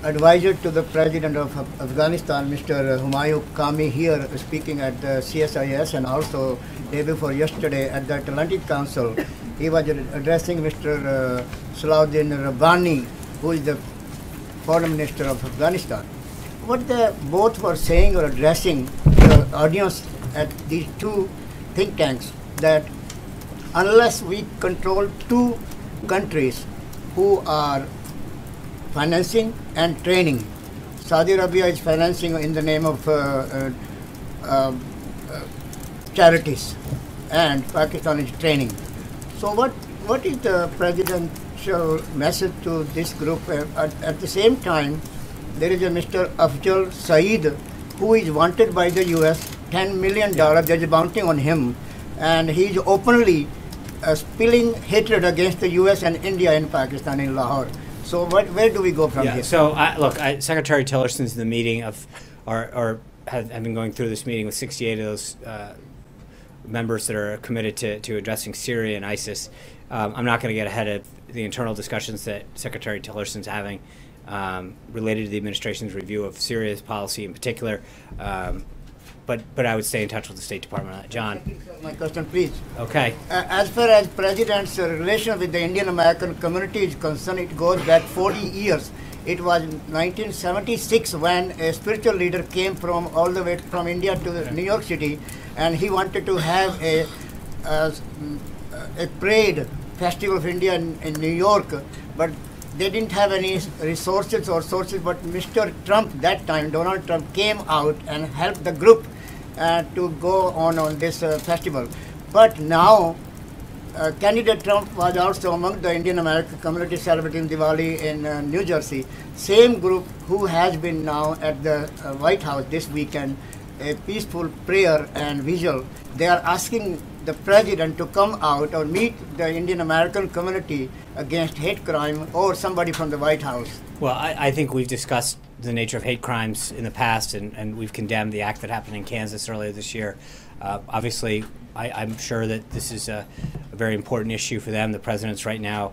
advisor to the president of Afghanistan, Mr. Humayun Kami, here speaking at the CSIS, and also day before yesterday at the Atlantic Council. He was addressing Mr. Salahuddin Rabbani, who is the foreign minister of Afghanistan. What they both were saying or addressing the audience at these two think tanks, that unless we control two countries who are financing and training, Saudi Arabia is financing in the name of charities, and Pakistan is training. So what is the presidential message to this group? At the same time, there is a Mr. Afzal Saeed who is wanted by the US $10 million. There is a bounty on him, and he is openly spilling hatred against the US and India in Pakistan, in Lahore. So where do we go from here? So look, Secretary Tillerson's in the meeting of, or have been going through this meeting with 68 of those members that are committed to addressing Syria and ISIS. I'm not going to get ahead of the internal discussions that Secretary Tillerson's having related to the administration's review of Syria's policy in particular. But I would stay in touch with the State Department on that. John? My question, please. Okay. As far as President's relation with the Indian American community is concerned, it goes back 40 years. It was 1976 when a spiritual leader came from all the way from India to New York City, and he wanted to have a parade, Festival of India in New York, but they didn't have any resources or sources. But Mr. Trump, that time, Donald Trump, came out and helped the group to go on this festival. But now, candidate Trump was also among the Indian American community celebrating Diwali in New Jersey. Same group who has been now at the White House this weekend, a peaceful prayer and vigil. They are asking the president to come out or meet the Indian American community against hate crime, or somebody from the White House. Well, I think we've discussed the nature of hate crimes in the past, and we've condemned the act that happened in Kansas earlier this year. Obviously, I'm sure that this is a very important issue for them. The president's right now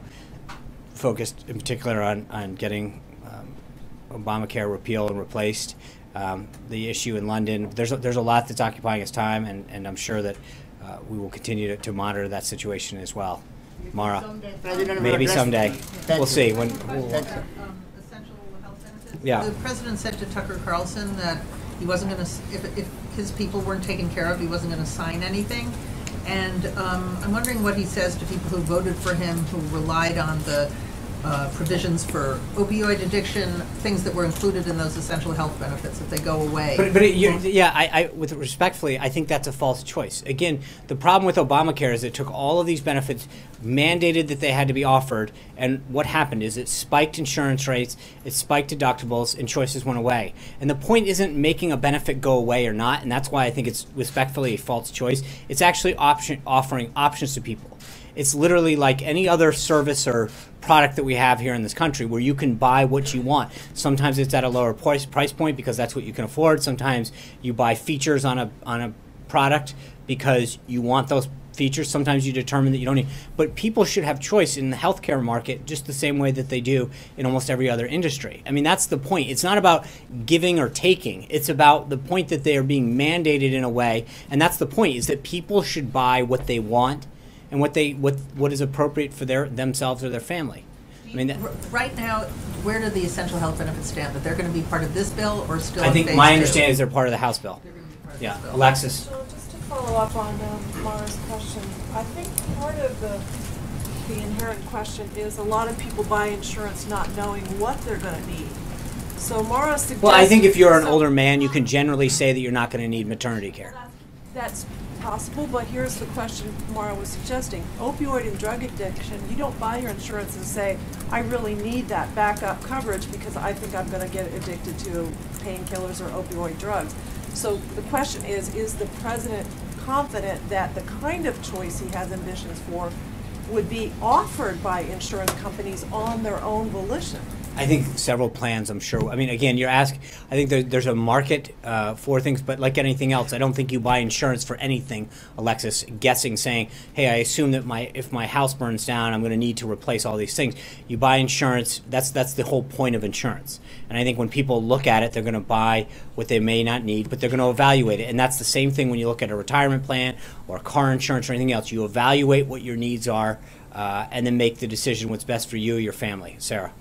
focused in particular on getting Obamacare repealed and replaced. The issue in London, there's a lot that's occupying his time, and I'm sure that we will continue to monitor that situation as well. Mara, maybe someday. We'll see. Yeah. The president said to Tucker Carlson that he wasn't going to, if his people weren't taken care of, he wasn't going to sign anything. And I'm wondering what he says to people who voted for him, who relied on the provisions for opioid addiction, things that were included in those essential health benefits, if they go away. With respectfully, I think that's a false choice. Again, the problem with Obamacare is it took all of these benefits, mandated that they had to be offered, and what happened is it spiked insurance rates, it spiked deductibles, and choices went away. And the point isn't making a benefit go away or not, and that's why I think it's respectfully a false choice. It's actually offering options to people. It's literally like any other service or product that we have here in this country, where you can buy what you want. Sometimes it's at a lower price point because that's what you can afford. Sometimes you buy features on a product because you want those features. Sometimes you determine that you don't need. But people should have choice in the healthcare market just the same way that they do in almost every other industry. I mean, that's the point. It's not about giving or taking. It's about the point that they are being mandated in a way, and that's the point, is that people should buy what they want and what is appropriate for themselves or their family. I mean, right now, where do the essential health benefits stand? That they're going to be part of this bill, or still? I think my understanding is they're part of the House bill. Yeah, Alexis. So just to follow up on Mara's question, I think part of the inherent question is a lot of people buy insurance not knowing what they're going to need. So Mara suggests. Well, I think if you're an older man, you can generally say that you're not going to need maternity care. That's possible, but here's the question Mara was suggesting. Opioid and drug addiction, you don't buy your insurance and say, I really need that backup coverage because I think I'm going to get addicted to painkillers or opioid drugs. So the question is the president confident that the kind of choice he has ambitions for would be offered by insurance companies on their own volition? I think several plans, I'm sure. I mean, again, you're asking, I think there's a market for things, but like anything else, I don't think you buy insurance for anything, Alexis, guessing, saying, hey, I assume that if my house burns down, I'm going to need to replace all these things. You buy insurance, that's the whole point of insurance. And I think when people look at it, they're going to buy what they may not need, but they're going to evaluate it. And that's the same thing when you look at a retirement plan or car insurance or anything else. You evaluate what your needs are and then make the decision what's best for you or your family. Sarah.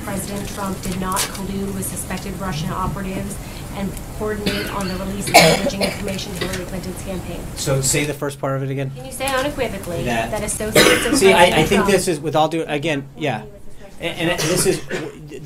President Trump did not collude with suspected Russian operatives and coordinate on the release of damaging information to Hillary Clinton's campaign. So say the first part of it again. Can you say unequivocally that associates of See, I President think Trump this is, with all due, again, yeah. And this is,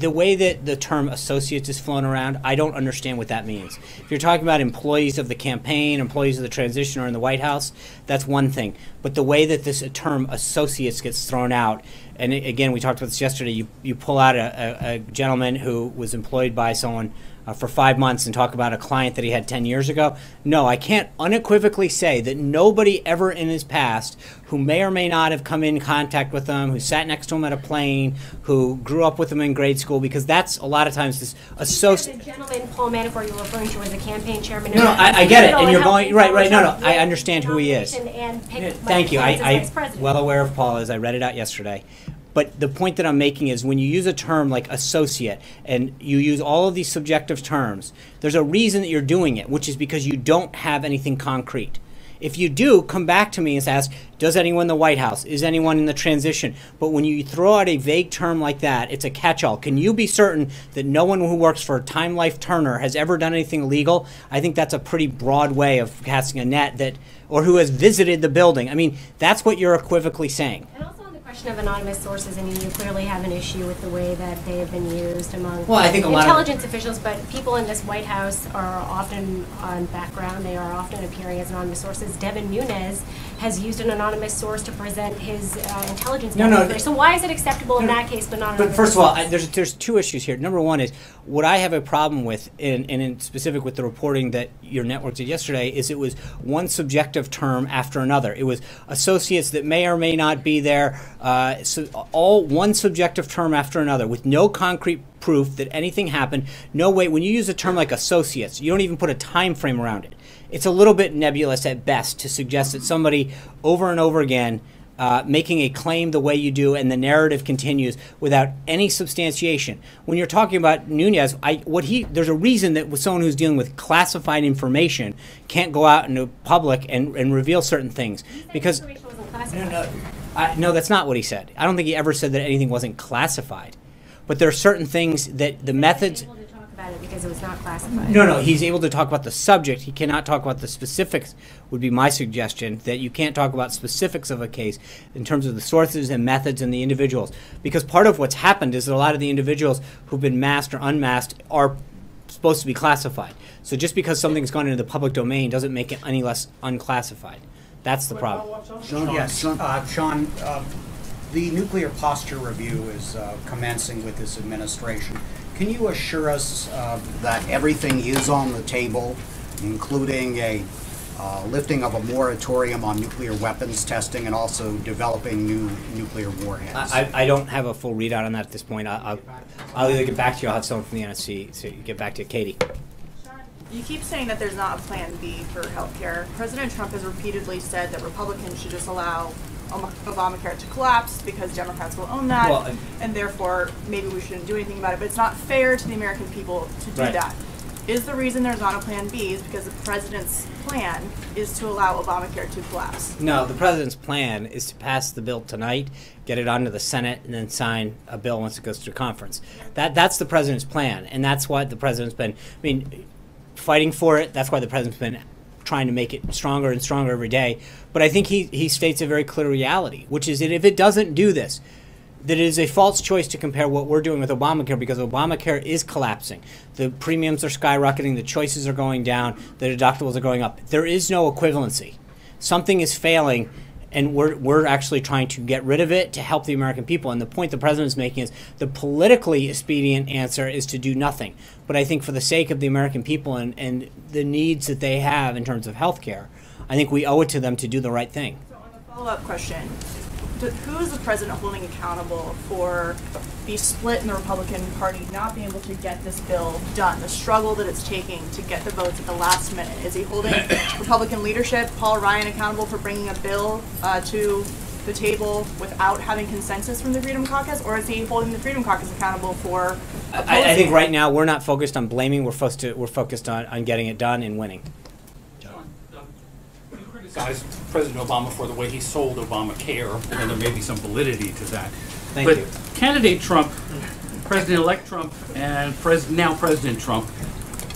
the way that the term associates is flown around, I don't understand what that means. If you're talking about employees of the campaign, employees of the transition, or in the White House, that's one thing. But the way that this term associates gets thrown out, and again, we talked about this yesterday, you pull out a gentleman who was employed by someone for 5 months and talk about a client that he had 10 years ago. No, I can't unequivocally say that nobody ever in his past who may or may not have come in contact with him, who sat next to him at a plane, who grew up with him in grade school, because that's a lot of times this associate. The gentleman, Paul Manafort, you're referring to as a campaign chairman. No, I get it, and you're going, right, no, I understand who he is. Thank you, I'm well aware of Paul, as I read it out yesterday. But the point that I'm making is when you use a term like associate and you use all of these subjective terms, there's a reason that you're doing it, which is because you don't have anything concrete. If you do, come back to me and ask, does anyone in the White House? Is anyone in the transition? But when you throw out a vague term like that, it's a catch-all. Can you be certain that no one who works for Time Life Turner has ever done anything illegal? I think that's a pretty broad way of casting a net that, or who has visited the building. I mean, that's what you're equivocally saying. Question of anonymous sources, I mean, you clearly have an issue with the way that they have been used among intelligence officials, but people in this White House are often on background. They are often appearing as anonymous sources. Devin Nunes has used an anonymous source to present his intelligence. So why is it acceptable in that case, but not in But first of all, there's two issues here. Number one is, what I have a problem with, and in specific with the reporting that your network did yesterday, is it was one subjective term after another. It was associates that may or may not be there, so all one subjective term after another with no concrete proof that anything happened. No way. When you use a term like associates, you don't even put a time frame around it. It's a little bit nebulous at best to suggest that somebody over and over again making a claim the way you do and the narrative continues without any substantiation. When you're talking about Nunes, there's a reason that with someone who's dealing with classified information can't go out into public and reveal certain things because no, that's not what he said. I don't think he ever said that anything wasn't classified. But there are certain things that the methods. Able to talk about it because it was not classified. No, he's able to talk about the subject. He cannot talk about the specifics. Would be my suggestion, that you can't talk about specifics of a case in terms of the sources and methods and the individuals. Because part of what's happened is that a lot of the individuals who've been masked or unmasked are supposed to be classified. So just because something's gone into the public domain doesn't make it any less unclassified. That's the problem. Sean, the nuclear posture review is commencing with this administration. Can you assure us that everything is on the table, including a lifting of a moratorium on nuclear weapons testing and also developing new nuclear warheads? I don't have a full readout on that at this point. I'll either get back to you, I'll have someone from the NSC, so get back to Katie. You keep saying that there's not a plan B for healthcare. President Trump has repeatedly said that Republicans should just allow Obamacare to collapse because Democrats will own that, and therefore maybe we shouldn't do anything about it. But it's not fair to the American people to do that. Is the reason there's not a plan B is because the president's plan is to allow Obamacare to collapse? No, the president's plan is to pass the bill tonight, get it onto the Senate, and then sign a bill once it goes through conference. That's the president's plan, and that's what the president's been, fighting for it. That's why the president's been trying to make it stronger and stronger every day. But I think he states a very clear reality, which is that if it doesn't do this, that it is a false choice to compare what we're doing with Obamacare, because Obamacare is collapsing. The premiums are skyrocketing, the choices are going down, the deductibles are going up. There is no equivalency. Something is failing, and we're actually trying to get rid of it to help the American people. And the point the president's making is the politically expedient answer is to do nothing. But I think for the sake of the American people and the needs that they have in terms of health care, I think we owe it to them to do the right thing. So on the follow-up question, who is the president holding accountable for the split in the Republican Party not being able to get this bill done, the struggle that it's taking to get the votes at the last minute? Is he holding Republican leadership, Paul Ryan, accountable for bringing a bill to the table without having consensus from the Freedom Caucus, or is he holding the Freedom Caucus accountable for opposing? I think right now we're not focused on blaming. We're focused on getting it done and winning. Criticize President Obama for the way he sold Obamacare, and there may be some validity to that. Thank but you. Candidate Trump, President-elect Trump, and now President Trump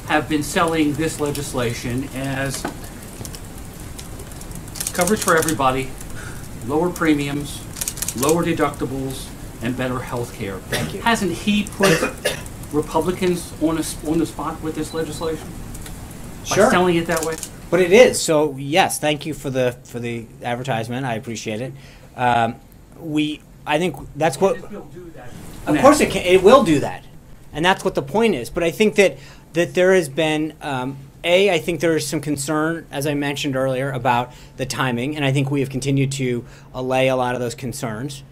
have been selling this legislation as coverage for everybody, lower premiums, lower deductibles, and better health care. Thank you. Hasn't he put Republicans on the spot with this legislation? Sure. By selling it that way? But it is. So yes, thank you for the advertisement. I appreciate it. I think that's what. Of course it can. It will do that, and that's what the point is. But I think that there has been I think there is some concern, as I mentioned earlier, about the timing, and I think we have continued to allay a lot of those concerns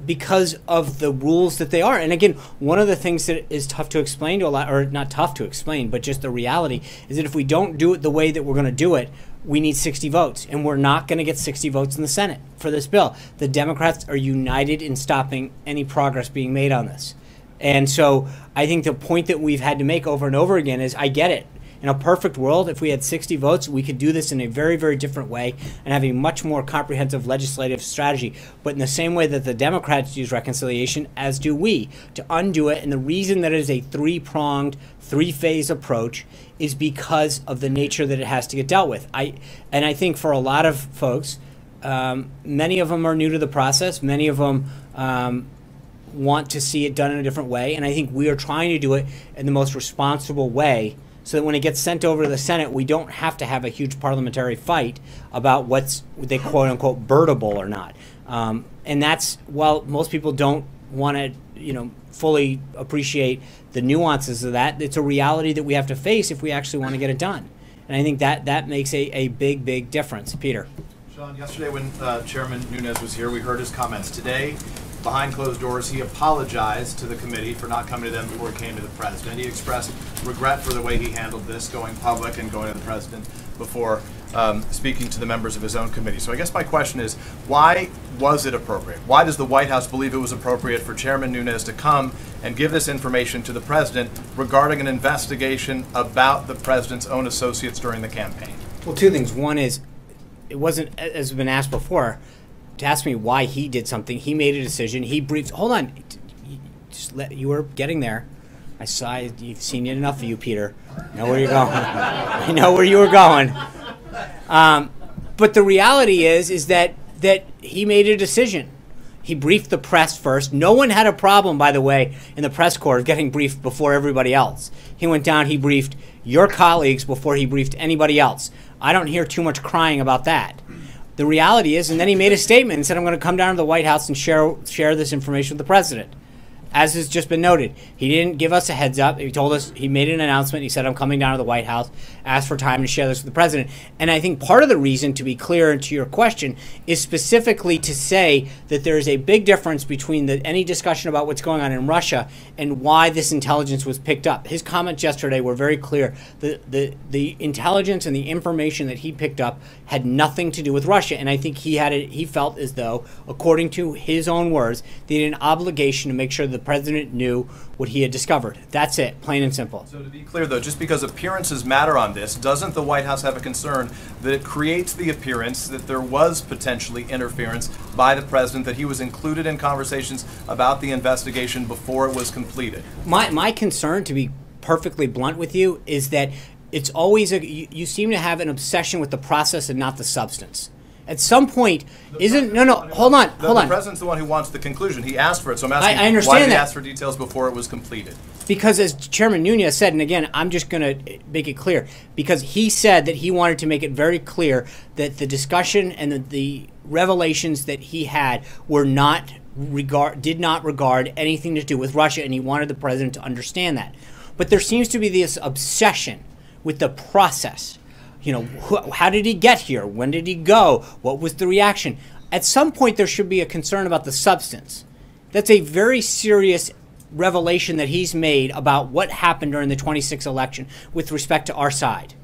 because of the rules that they are. And again, one of the things that is tough to explain to a lot, or not tough to explain, but just the reality, is that if we don't do it the way that we're going to do it, we need 60 votes, and we're not going to get 60 votes in the Senate for this bill. The Democrats are united in stopping any progress being made on this. And so I think the point that we've had to make over and over again is, I get it. In a perfect world, if we had 60 votes, we could do this in a very, very different way and have a much more comprehensive legislative strategy. But in the same way that the Democrats use reconciliation, as do we, to undo it. And the reason that it is a three-pronged, three-phase approach is because of the nature that it has to get dealt with. I think for a lot of folks, many of them are new to the process. Many of them want to see it done in a different way. And I think we are trying to do it in the most responsible way, so that when it gets sent over to the Senate, we don't have to have a huge parliamentary fight about what's they quote-unquote birdable or not. And that's, while most people don't want to, fully appreciate the nuances of that, it's a reality that we have to face if we actually want to get it done. And I think that makes a big, big difference. Peter. Sean, yesterday when Chairman Nunes was here, we heard his comments. Today, behind closed doors, he apologized to the committee for not coming to them before he came to the president. He expressed regret for the way he handled this, going public and going to the president before speaking to the members of his own committee. So I guess my question is, why was it appropriate? Why does the White House believe it was appropriate for Chairman Nunes to come and give this information to the president regarding an investigation about the president's own associates during the campaign? Well, two things. One is, it wasn't, as has been asked before, to ask me why he did something. He made a decision. He briefed. Hold on, you were getting there. I saw you've seen it enough of you, Peter. I know where you're going. I know where you were going. But the reality is that he made a decision. He briefed the press first. No one had a problem, by the way, in the press corps of getting briefed before everybody else. He went down. He briefed your colleagues before he briefed anybody else. I don't hear too much crying about that. The reality is, and then he made a statement and said, I'm going to come down to the White House and share this information with the president. As has just been noted, he didn't give us a heads up. He told us, he made an announcement. He said, I'm coming down to the White House, asked for time to share this with the president. And I think part of the reason, to be clear to your question, is specifically to say that there is a big difference between any discussion about what's going on in Russia and why this intelligence was picked up. His comments yesterday were very clear. The intelligence and the information that he picked up had nothing to do with Russia. And I think he felt as though, according to his own words, they had an obligation to make sure the president knew what he had discovered. That's it, plain and simple. So to be clear, though, just because appearances matter on this, doesn't the White House have a concern that it creates the appearance that there was potentially interference by the president, that he was included in conversations about the investigation before it was completed? My concern, to be perfectly blunt with you, is that it's always you seem to have an obsession with the process and not the substance. At some point, hold on. The president's the one who wants the conclusion. He asked for it, so I'm asking, I understand why did he that. ask for details before it was completed? Because as Chairman Nunes said, and again, I'm just going to make it clear, because he said that he wanted to make it very clear that the discussion and the revelations that he had were did not regard anything to do with Russia, and he wanted the president to understand that. But there seems to be this obsession with the process. How did he get here? When did he go? What was the reaction? at some point there should be a concern about the substance. That's a very serious revelation that he's made about what happened during the 26th election with respect to our side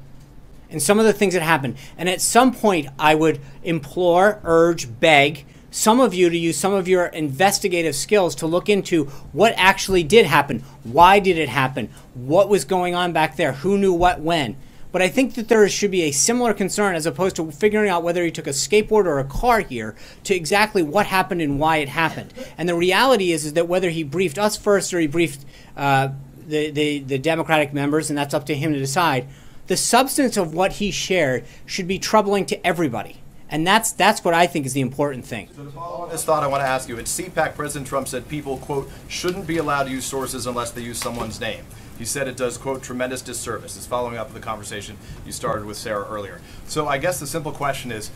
and some of the things that happened. And at some point, I would implore, urge, beg some of you to use some of your investigative skills to look into what actually did happen. Why did it happen? What was going on back there? Who knew what when? But I think that there should be a similar concern as opposed to figuring out whether he took a skateboard or a car here to exactly what happened and why it happened. And the reality is that whether he briefed us first or he briefed the Democratic members, and that's up to him to decide, the substance of what he shared should be troubling to everybody. And that's what I think is the important thing. So to follow on this thought, I want to ask you, at CPAC, President Trump said people, quote, shouldn't be allowed to use sources unless they use someone's name. He said it does, quote, tremendous disservice. It's following up with the conversation you started with Sarah earlier. So I guess the simple question is,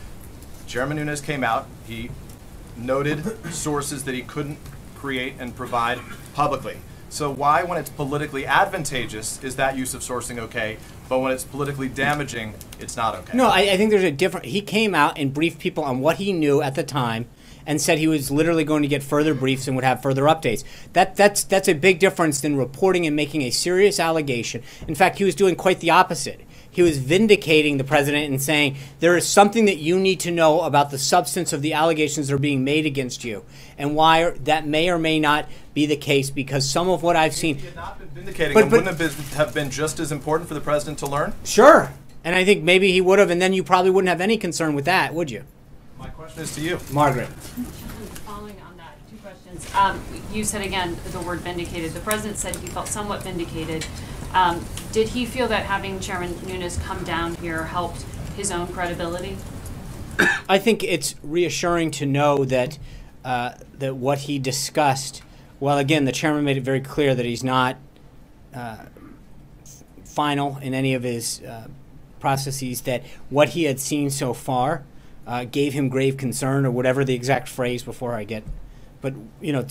Chairman Nunes came out, he noted sources that he couldn't create and provide publicly. So why, when it's politically advantageous, is that use of sourcing okay, but when it's politically damaging, it's not okay? No, I think there's a different, he came out and briefed people on what he knew at the time and said he was literally going to get further briefs and would have further updates. That's a big difference than reporting and making a serious allegation. In fact, he was doing quite the opposite. He was vindicating the president and saying, there is something that you need to know about the substance of the allegations that are being made against you and why that may or may not be the case, because some of what I've seen... If he had not been vindicating him, wouldn't it have been just as important for the president to learn? Sure. And I think maybe he would have, and then you probably wouldn't have any concern with that, would you? My question is to you. Margaret. Following on that, two questions. You said again the word vindicated. The president said he felt somewhat vindicated. Did he feel that having Chairman Nunes come down here helped his own credibility? I think it's reassuring to know that that what he discussed, well, again, the chairman made it very clear that he's not final in any of his processes, that what he had seen so far gave him grave concern, or whatever the exact phrase before I get, but you know,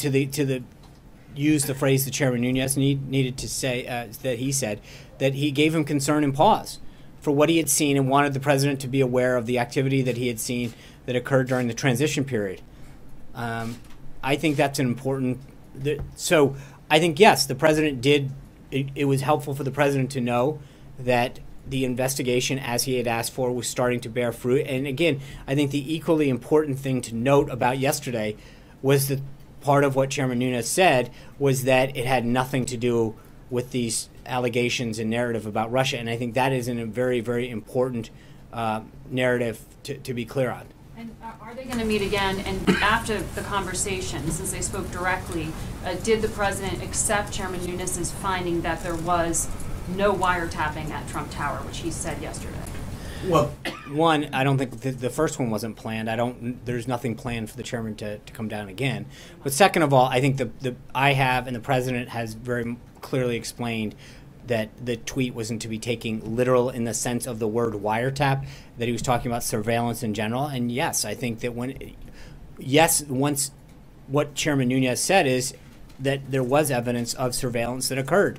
use the phrase that Chairman Nunes needed to say, that he said, that he gave him concern and pause for what he had seen and wanted the president to be aware of the activity that he had seen that occurred during the transition period. I think that's an important, so I think, yes, the president did, it was helpful for the president to know that the investigation, as he had asked for, was starting to bear fruit. And again, I think the equally important thing to note about yesterday was that part of what Chairman Nunes said was that it had nothing to do with these allegations and narrative about Russia. And I think that is a very, very important narrative to be clear on. And are they going to meet again? And after the conversation, since they spoke directly, did the president accept Chairman Nunes' finding that there was no wiretapping at Trump Tower, which he said yesterday? Well, one, I don't think the first one wasn't planned. There's nothing planned for the chairman to come down again. But second of all, I think I have, and the president has very clearly explained that the tweet wasn't to be taken literal in the sense of the word wiretap, that he was talking about surveillance in general. And yes, I think that once what Chairman Nunes said is that there was evidence of surveillance that occurred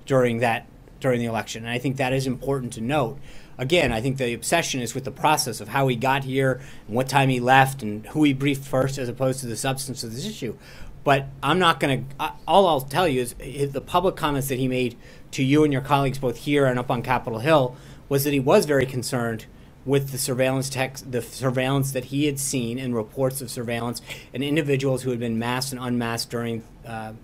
during the election. And I think that is important to note. Again, I think the obsession is with the process of how he got here and what time he left and who he briefed first as opposed to the substance of this issue. But I'm not going to, all I'll tell you is the public comments that he made to you and your colleagues both here and up on Capitol Hill was that he was very concerned with the surveillance that he had seen and reports of surveillance and individuals who had been masked and unmasked during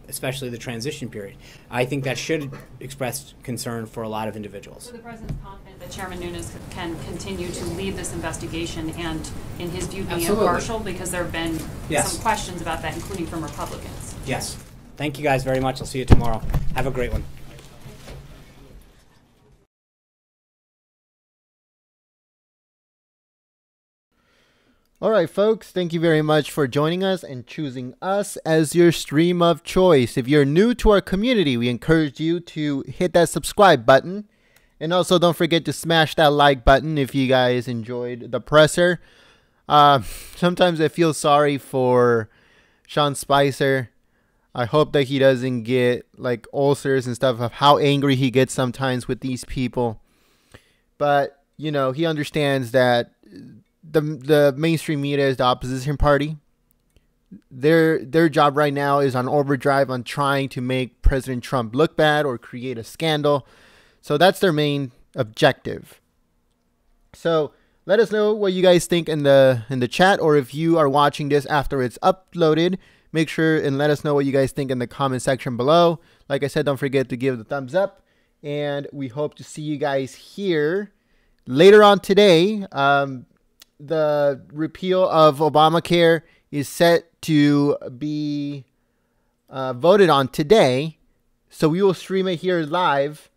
especially the transition period. I think that should express concern for a lot of individuals. So the president's confident that Chairman Nunes can continue to lead this investigation and, in his view, be Absolutely. impartial, because there have been Yes. some questions about that, including from Republicans. Yes. Thank you guys very much. I'll see you tomorrow. Have a great one. All right, folks, thank you very much for joining us and choosing us as your stream of choice. If you're new to our community, we encourage you to hit that subscribe button. And also don't forget to smash that like button if you guys enjoyed the presser. Sometimes I feel sorry for Sean Spicer. I hope that he doesn't get like ulcers and stuff of how angry he gets sometimes with these people. But, you know, he understands that the mainstream media is the opposition party. Their job right now is on overdrive on trying to make President Trump look bad or create a scandal. So that's their main objective. So let us know what you guys think in the chat, or if you are watching this after it's uploaded, make sure and let us know what you guys think in the comment section below. Like I said, don't forget to give the thumbs up, and we hope to see you guys here later on today. The repeal of Obamacare is set to be voted on today, so we will stream it here live.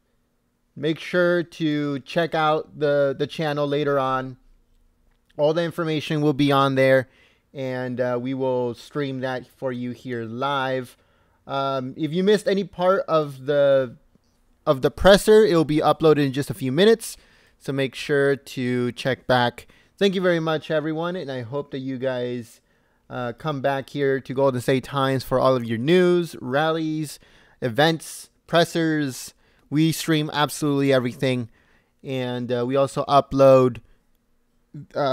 Make sure to check out the channel later on. All the information will be on there, and we will stream that for you here live. If you missed any part of the presser, it will be uploaded in just a few minutes, so make sure to check back. Thank you very much, everyone, and I hope that you guys come back here to Golden State Times for all of your news, rallies, events, pressers. We stream absolutely everything, and we also upload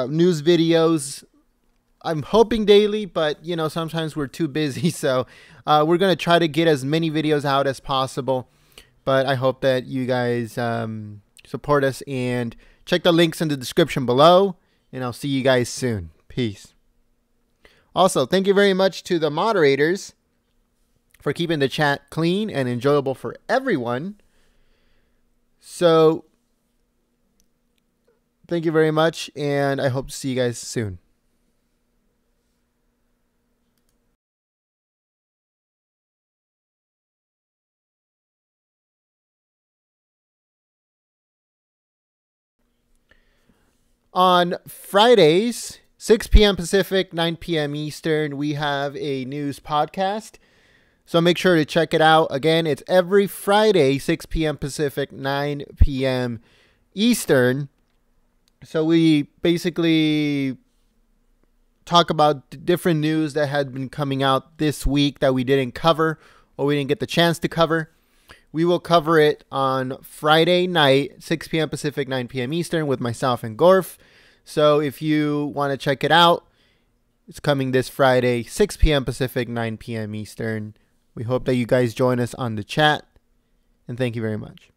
news videos. I'm hoping daily, but you know, sometimes we're too busy, so we're gonna try to get as many videos out as possible. But I hope that you guys support us, and check the links in the description below, and I'll see you guys soon. Peace. Also, thank you very much to the moderators for keeping the chat clean and enjoyable for everyone. So, thank you very much, and I hope to see you guys soon. On Fridays, 6 p.m. Pacific, 9 p.m. Eastern, we have a news podcast. So make sure to check it out. Again, it's every Friday, 6 p.m. Pacific, 9 p.m. Eastern. So we basically talk about different news that had been coming out this week that we didn't cover or we didn't get the chance to cover. We will cover it on Friday night, 6 p.m. Pacific, 9 p.m. Eastern with myself and Gorf. So if you want to check it out, it's coming this Friday, 6 p.m. Pacific, 9 p.m. Eastern. We hope that you guys join us on the chat, and thank you very much.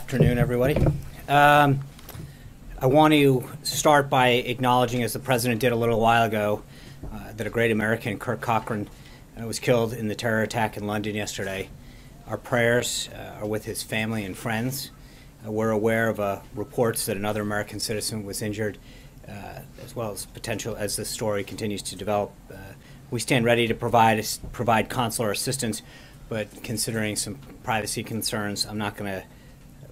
afternoon, everybody. I want to start by acknowledging, as the President did a little while ago, that a great American, Kirk Cochran, was killed in the terror attack in London yesterday. Our prayers are with his family and friends. We're aware of reports that another American citizen was injured, as well as potential as this story continues to develop. We stand ready to provide consular assistance, but considering some privacy concerns, I'm not going to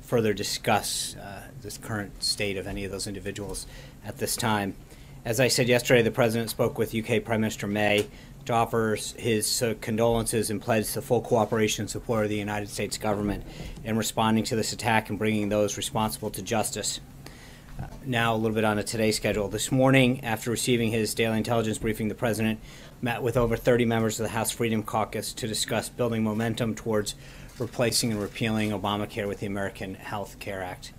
further discuss this current state of any of those individuals at this time. As I said yesterday, the President spoke with UK Prime Minister May to offer his condolences and pledge the full cooperation and support of the United States government in responding to this attack and bringing those responsible to justice. Now a little bit on today's schedule. This morning, after receiving his daily intelligence briefing, the President met with over 30 members of the House Freedom Caucus to discuss building momentum towards replacing and repealing Obamacare with the American Health Care Act.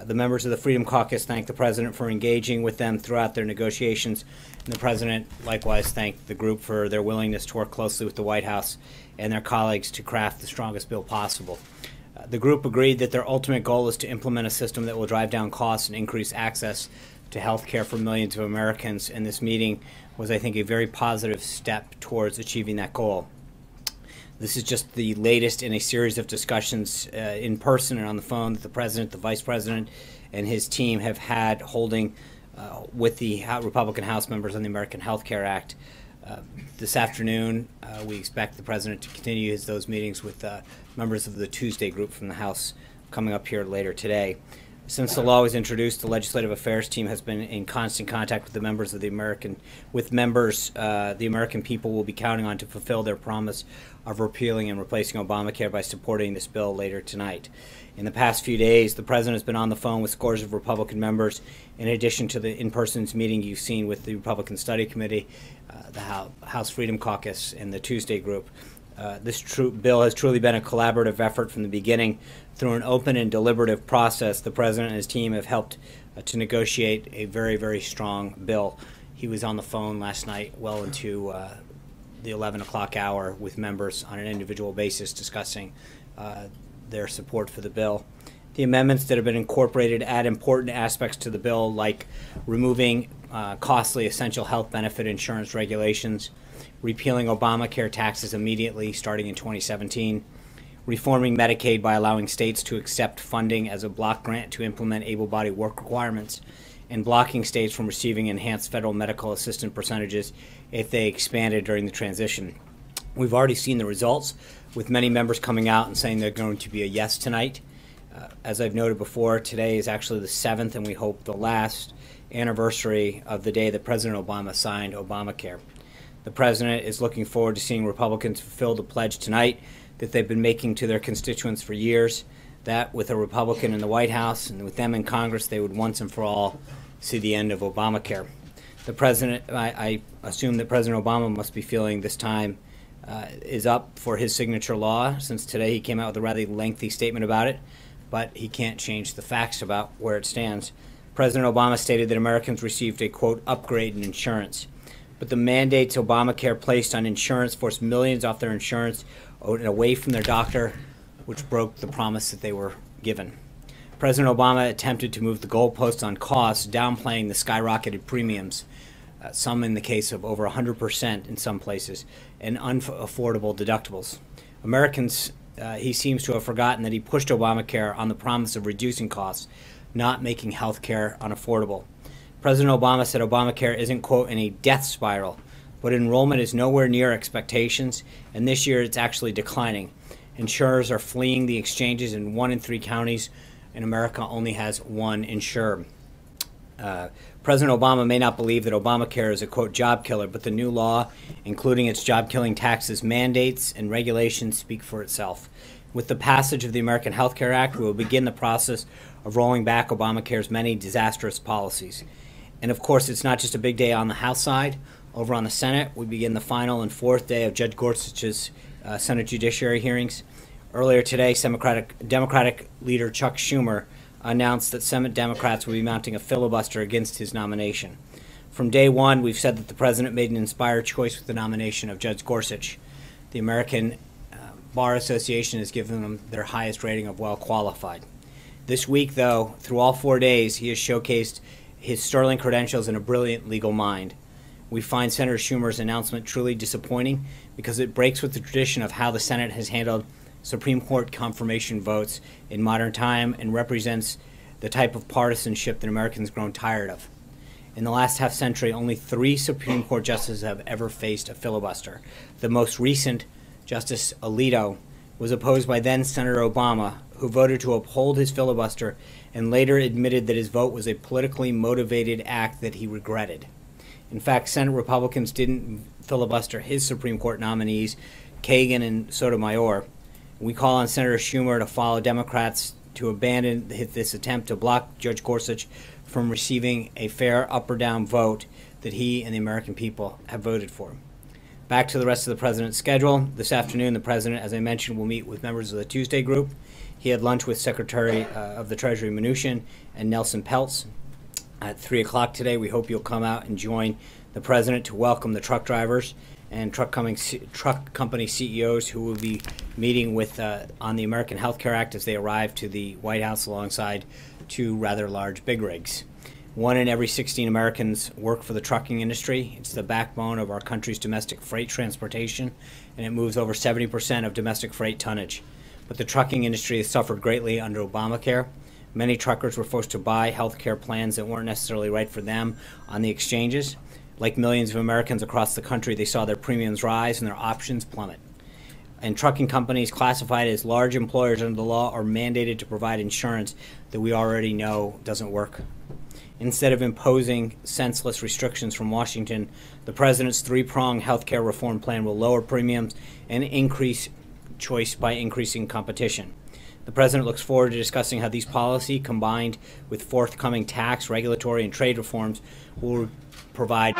The members of the Freedom Caucus thanked the President for engaging with them throughout their negotiations, and the President likewise thanked the group for their willingness to work closely with the White House and their colleagues to craft the strongest bill possible. The group agreed that their ultimate goal is to implement a system that will drive down costs and increase access to health care for millions of Americans, and this meeting was, I think, a very positive step towards achieving that goal. This is just the latest in a series of discussions in person and on the phone that the President, the Vice President, and his team have had holding with the Republican House members on the American Health Care Act. This afternoon, we expect the President to continue those meetings with members of the Tuesday group from the House coming up here later today. Since the law was introduced, the Legislative Affairs team has been in constant contact with the members of the American people will be counting on to fulfill their promise of repealing and replacing Obamacare by supporting this bill later tonight. In the past few days, the President has been on the phone with scores of Republican members, in addition to the in-person meeting you've seen with the Republican Study Committee, the House Freedom Caucus, and the Tuesday group. This bill has truly been a collaborative effort from the beginning. Through an open and deliberative process, the President and his team have helped to negotiate a very, very strong bill. He was on the phone last night well into the 11 o'clock hour with members on an individual basis discussing their support for the bill. The amendments that have been incorporated add important aspects to the bill, like removing costly essential health benefit insurance regulations, repealing Obamacare taxes immediately starting in 2017, reforming Medicaid by allowing states to accept funding as a block grant to implement able-bodied work requirements, and blocking states from receiving enhanced federal medical assistance percentages if they expanded during the transition. We've already seen the results, with many members coming out and saying they're going to be a yes tonight. As I've noted before, today is actually the 7th, and we hope the last anniversary of the day that President Obama signed Obamacare. The President is looking forward to seeing Republicans fulfill the pledge tonight that they've been making to their constituents for years, that with a Republican in the White House and with them in Congress, they would once and for all see the end of Obamacare. The President, I assume that President Obama must be feeling this time is up for his signature law, since today he came out with a rather lengthy statement about it, but he can't change the facts about where it stands. President Obama stated that Americans received a, quote, upgrade in insurance. But the mandates Obamacare placed on insurance forced millions off their insurance and away from their doctor, which broke the promise that they were given. President Obama attempted to move the goalposts on costs, downplaying the skyrocketed premiums, some in the case of over 100% in some places, and unaffordable deductibles. Americans, he seems to have forgotten that he pushed Obamacare on the promise of reducing costs, not making health care unaffordable. President Obama said Obamacare isn't, quote, in a death spiral, but enrollment is nowhere near expectations, and this year it's actually declining. Insurers are fleeing the exchanges, and 1 in 3 counties in America only has one insurer. President Obama may not believe that Obamacare is a, quote, job killer, but the new law, including its job-killing taxes, mandates, and regulations, speak for itself. With the passage of the American Health Care Act, we will begin the process of rolling back Obamacare's many disastrous policies. And of course, it's not just a big day on the House side. Over on the Senate, we begin the final and 4th day of Judge Gorsuch's Senate Judiciary hearings. Earlier today, Democratic leader Chuck Schumer announced that Senate Democrats will be mounting a filibuster against his nomination. From day one, we've said that the President made an inspired choice with the nomination of Judge Gorsuch. The American Bar Association has given them their highest rating of well qualified. This week, though, through all 4 days, he has showcased his sterling credentials and a brilliant legal mind. We find Senator Schumer's announcement truly disappointing because it breaks with the tradition of how the Senate has handled Supreme Court confirmation votes in modern time and represents the type of partisanship that Americans grown tired of. In the last half century, only 3 Supreme Court justices have ever faced a filibuster. The most recent, Justice Alito, was opposed by then Senator Obama, who voted to uphold his filibuster and later admitted that his vote was a politically motivated act that he regretted. In fact, Senate Republicans didn't filibuster his Supreme Court nominees, Kagan and Sotomayor. We call on Senator Schumer to follow Democrats to abandon this attempt to block Judge Gorsuch from receiving a fair up or down vote that he and the American people have voted for. Back to the rest of the president's schedule. This afternoon, the president, as I mentioned, will meet with members of the Tuesday group. He had lunch with Secretary of the Treasury Mnuchin and Nelson Peltz at 3 o'clock today. We hope you'll come out and join the president to welcome the truck drivers and truck company CEOs who will be meeting with on the American Health Care Act as they arrive to the White House alongside 2 rather large big rigs. 1 in every 16 Americans work for the trucking industry. It's the backbone of our country's domestic freight transportation, and it moves over 70% of domestic freight tonnage. But the trucking industry has suffered greatly under Obamacare. Many truckers were forced to buy health care plans that weren't necessarily right for them on the exchanges. Like millions of Americans across the country, they saw their premiums rise and their options plummet. And trucking companies classified as large employers under the law are mandated to provide insurance that we already know doesn't work. Instead of imposing senseless restrictions from Washington, the president's 3-pronged health care reform plan will lower premiums and increase choice by increasing competition. The president looks forward to discussing how these policies, combined with forthcoming tax, regulatory, and trade reforms, will provide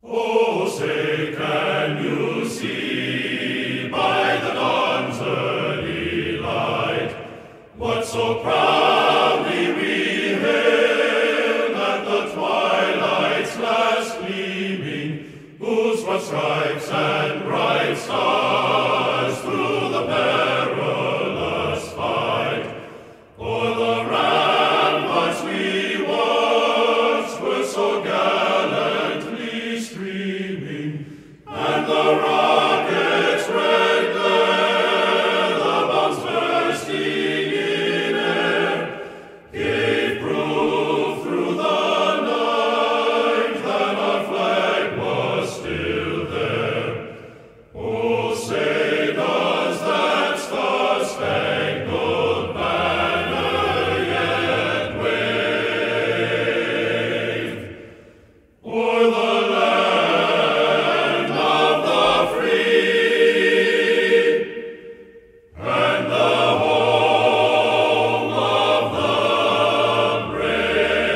Oh, say, can you see by the dawn's early light what so proudly we hailed at the twilight's last gleaming, whose broad stripes and bright stars through the perilous fight o'er the ramparts we watched were so gallantly streaming, and the rocket's red glare, the bombs bursting in air, gave proof through the night that our flag was still there. Oh, say does that star-spangled banner yet wave o'er the land of the free and the home of the brave?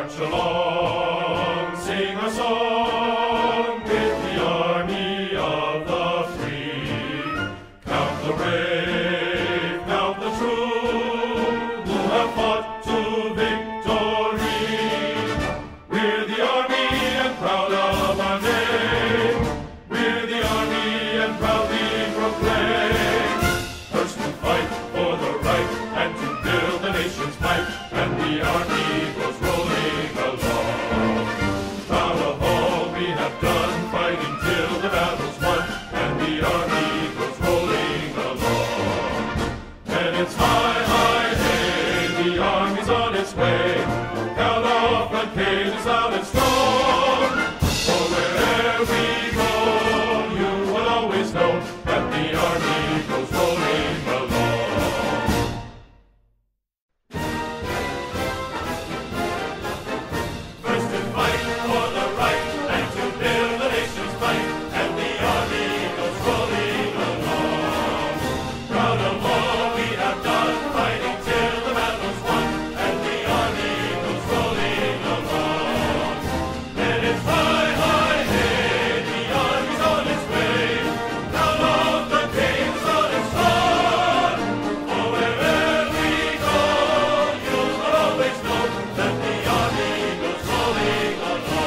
March along, sing a song with the army of the free. Count the brave, count the true, who have fought to victory. We're the army and proud of our name. We're the army and proudly proclaim. First to fight for the right and to build the nation's might, and the army goes rolling along. Proud of all we have done, fighting till the battle's won, and the army goes rolling along. And it's high, high, hey, the army's on its way. Count off the cages loud and strong. For wherever we go, you will always know that the army goes rolling along. First to fight for the right and to build the nation's might, and the army goes rolling along. Proud of all we have done, fighting till the battle's won, and the army goes rolling along. And it's high, high, hey, the army's on its way. Count off the days on its run. For wherever we go, you will always know that the army goes rolling along.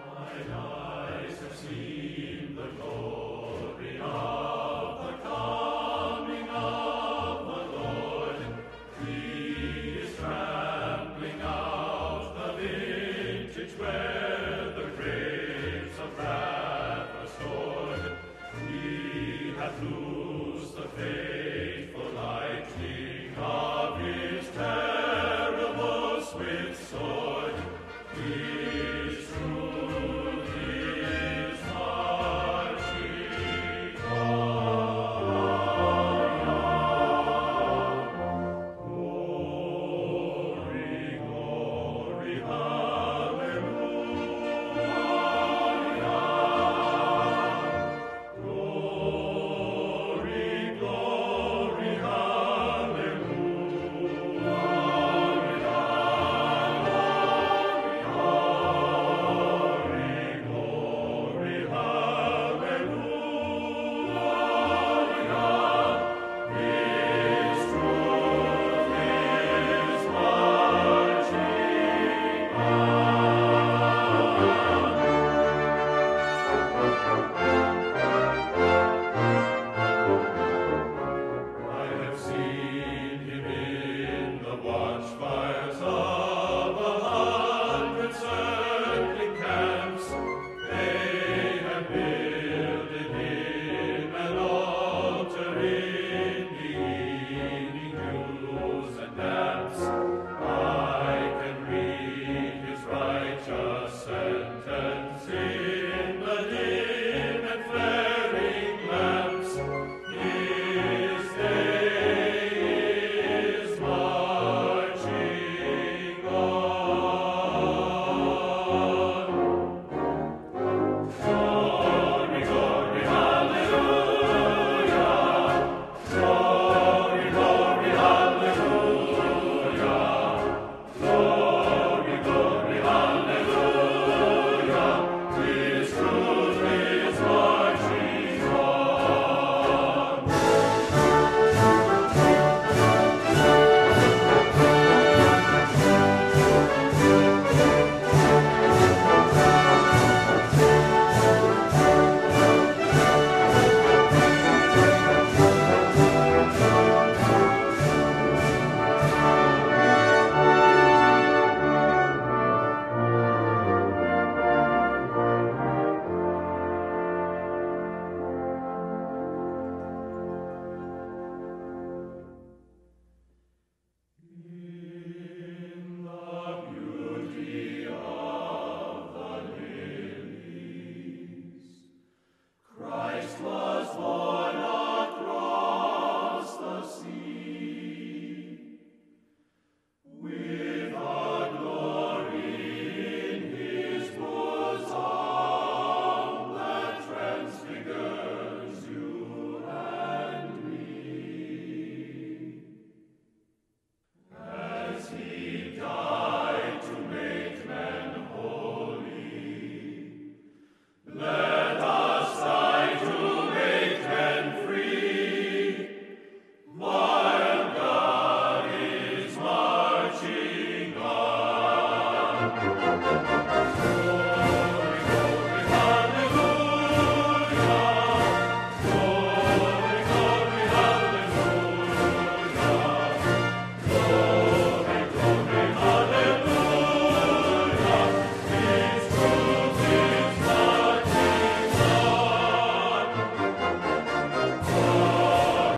Mine eyes have seen the glory of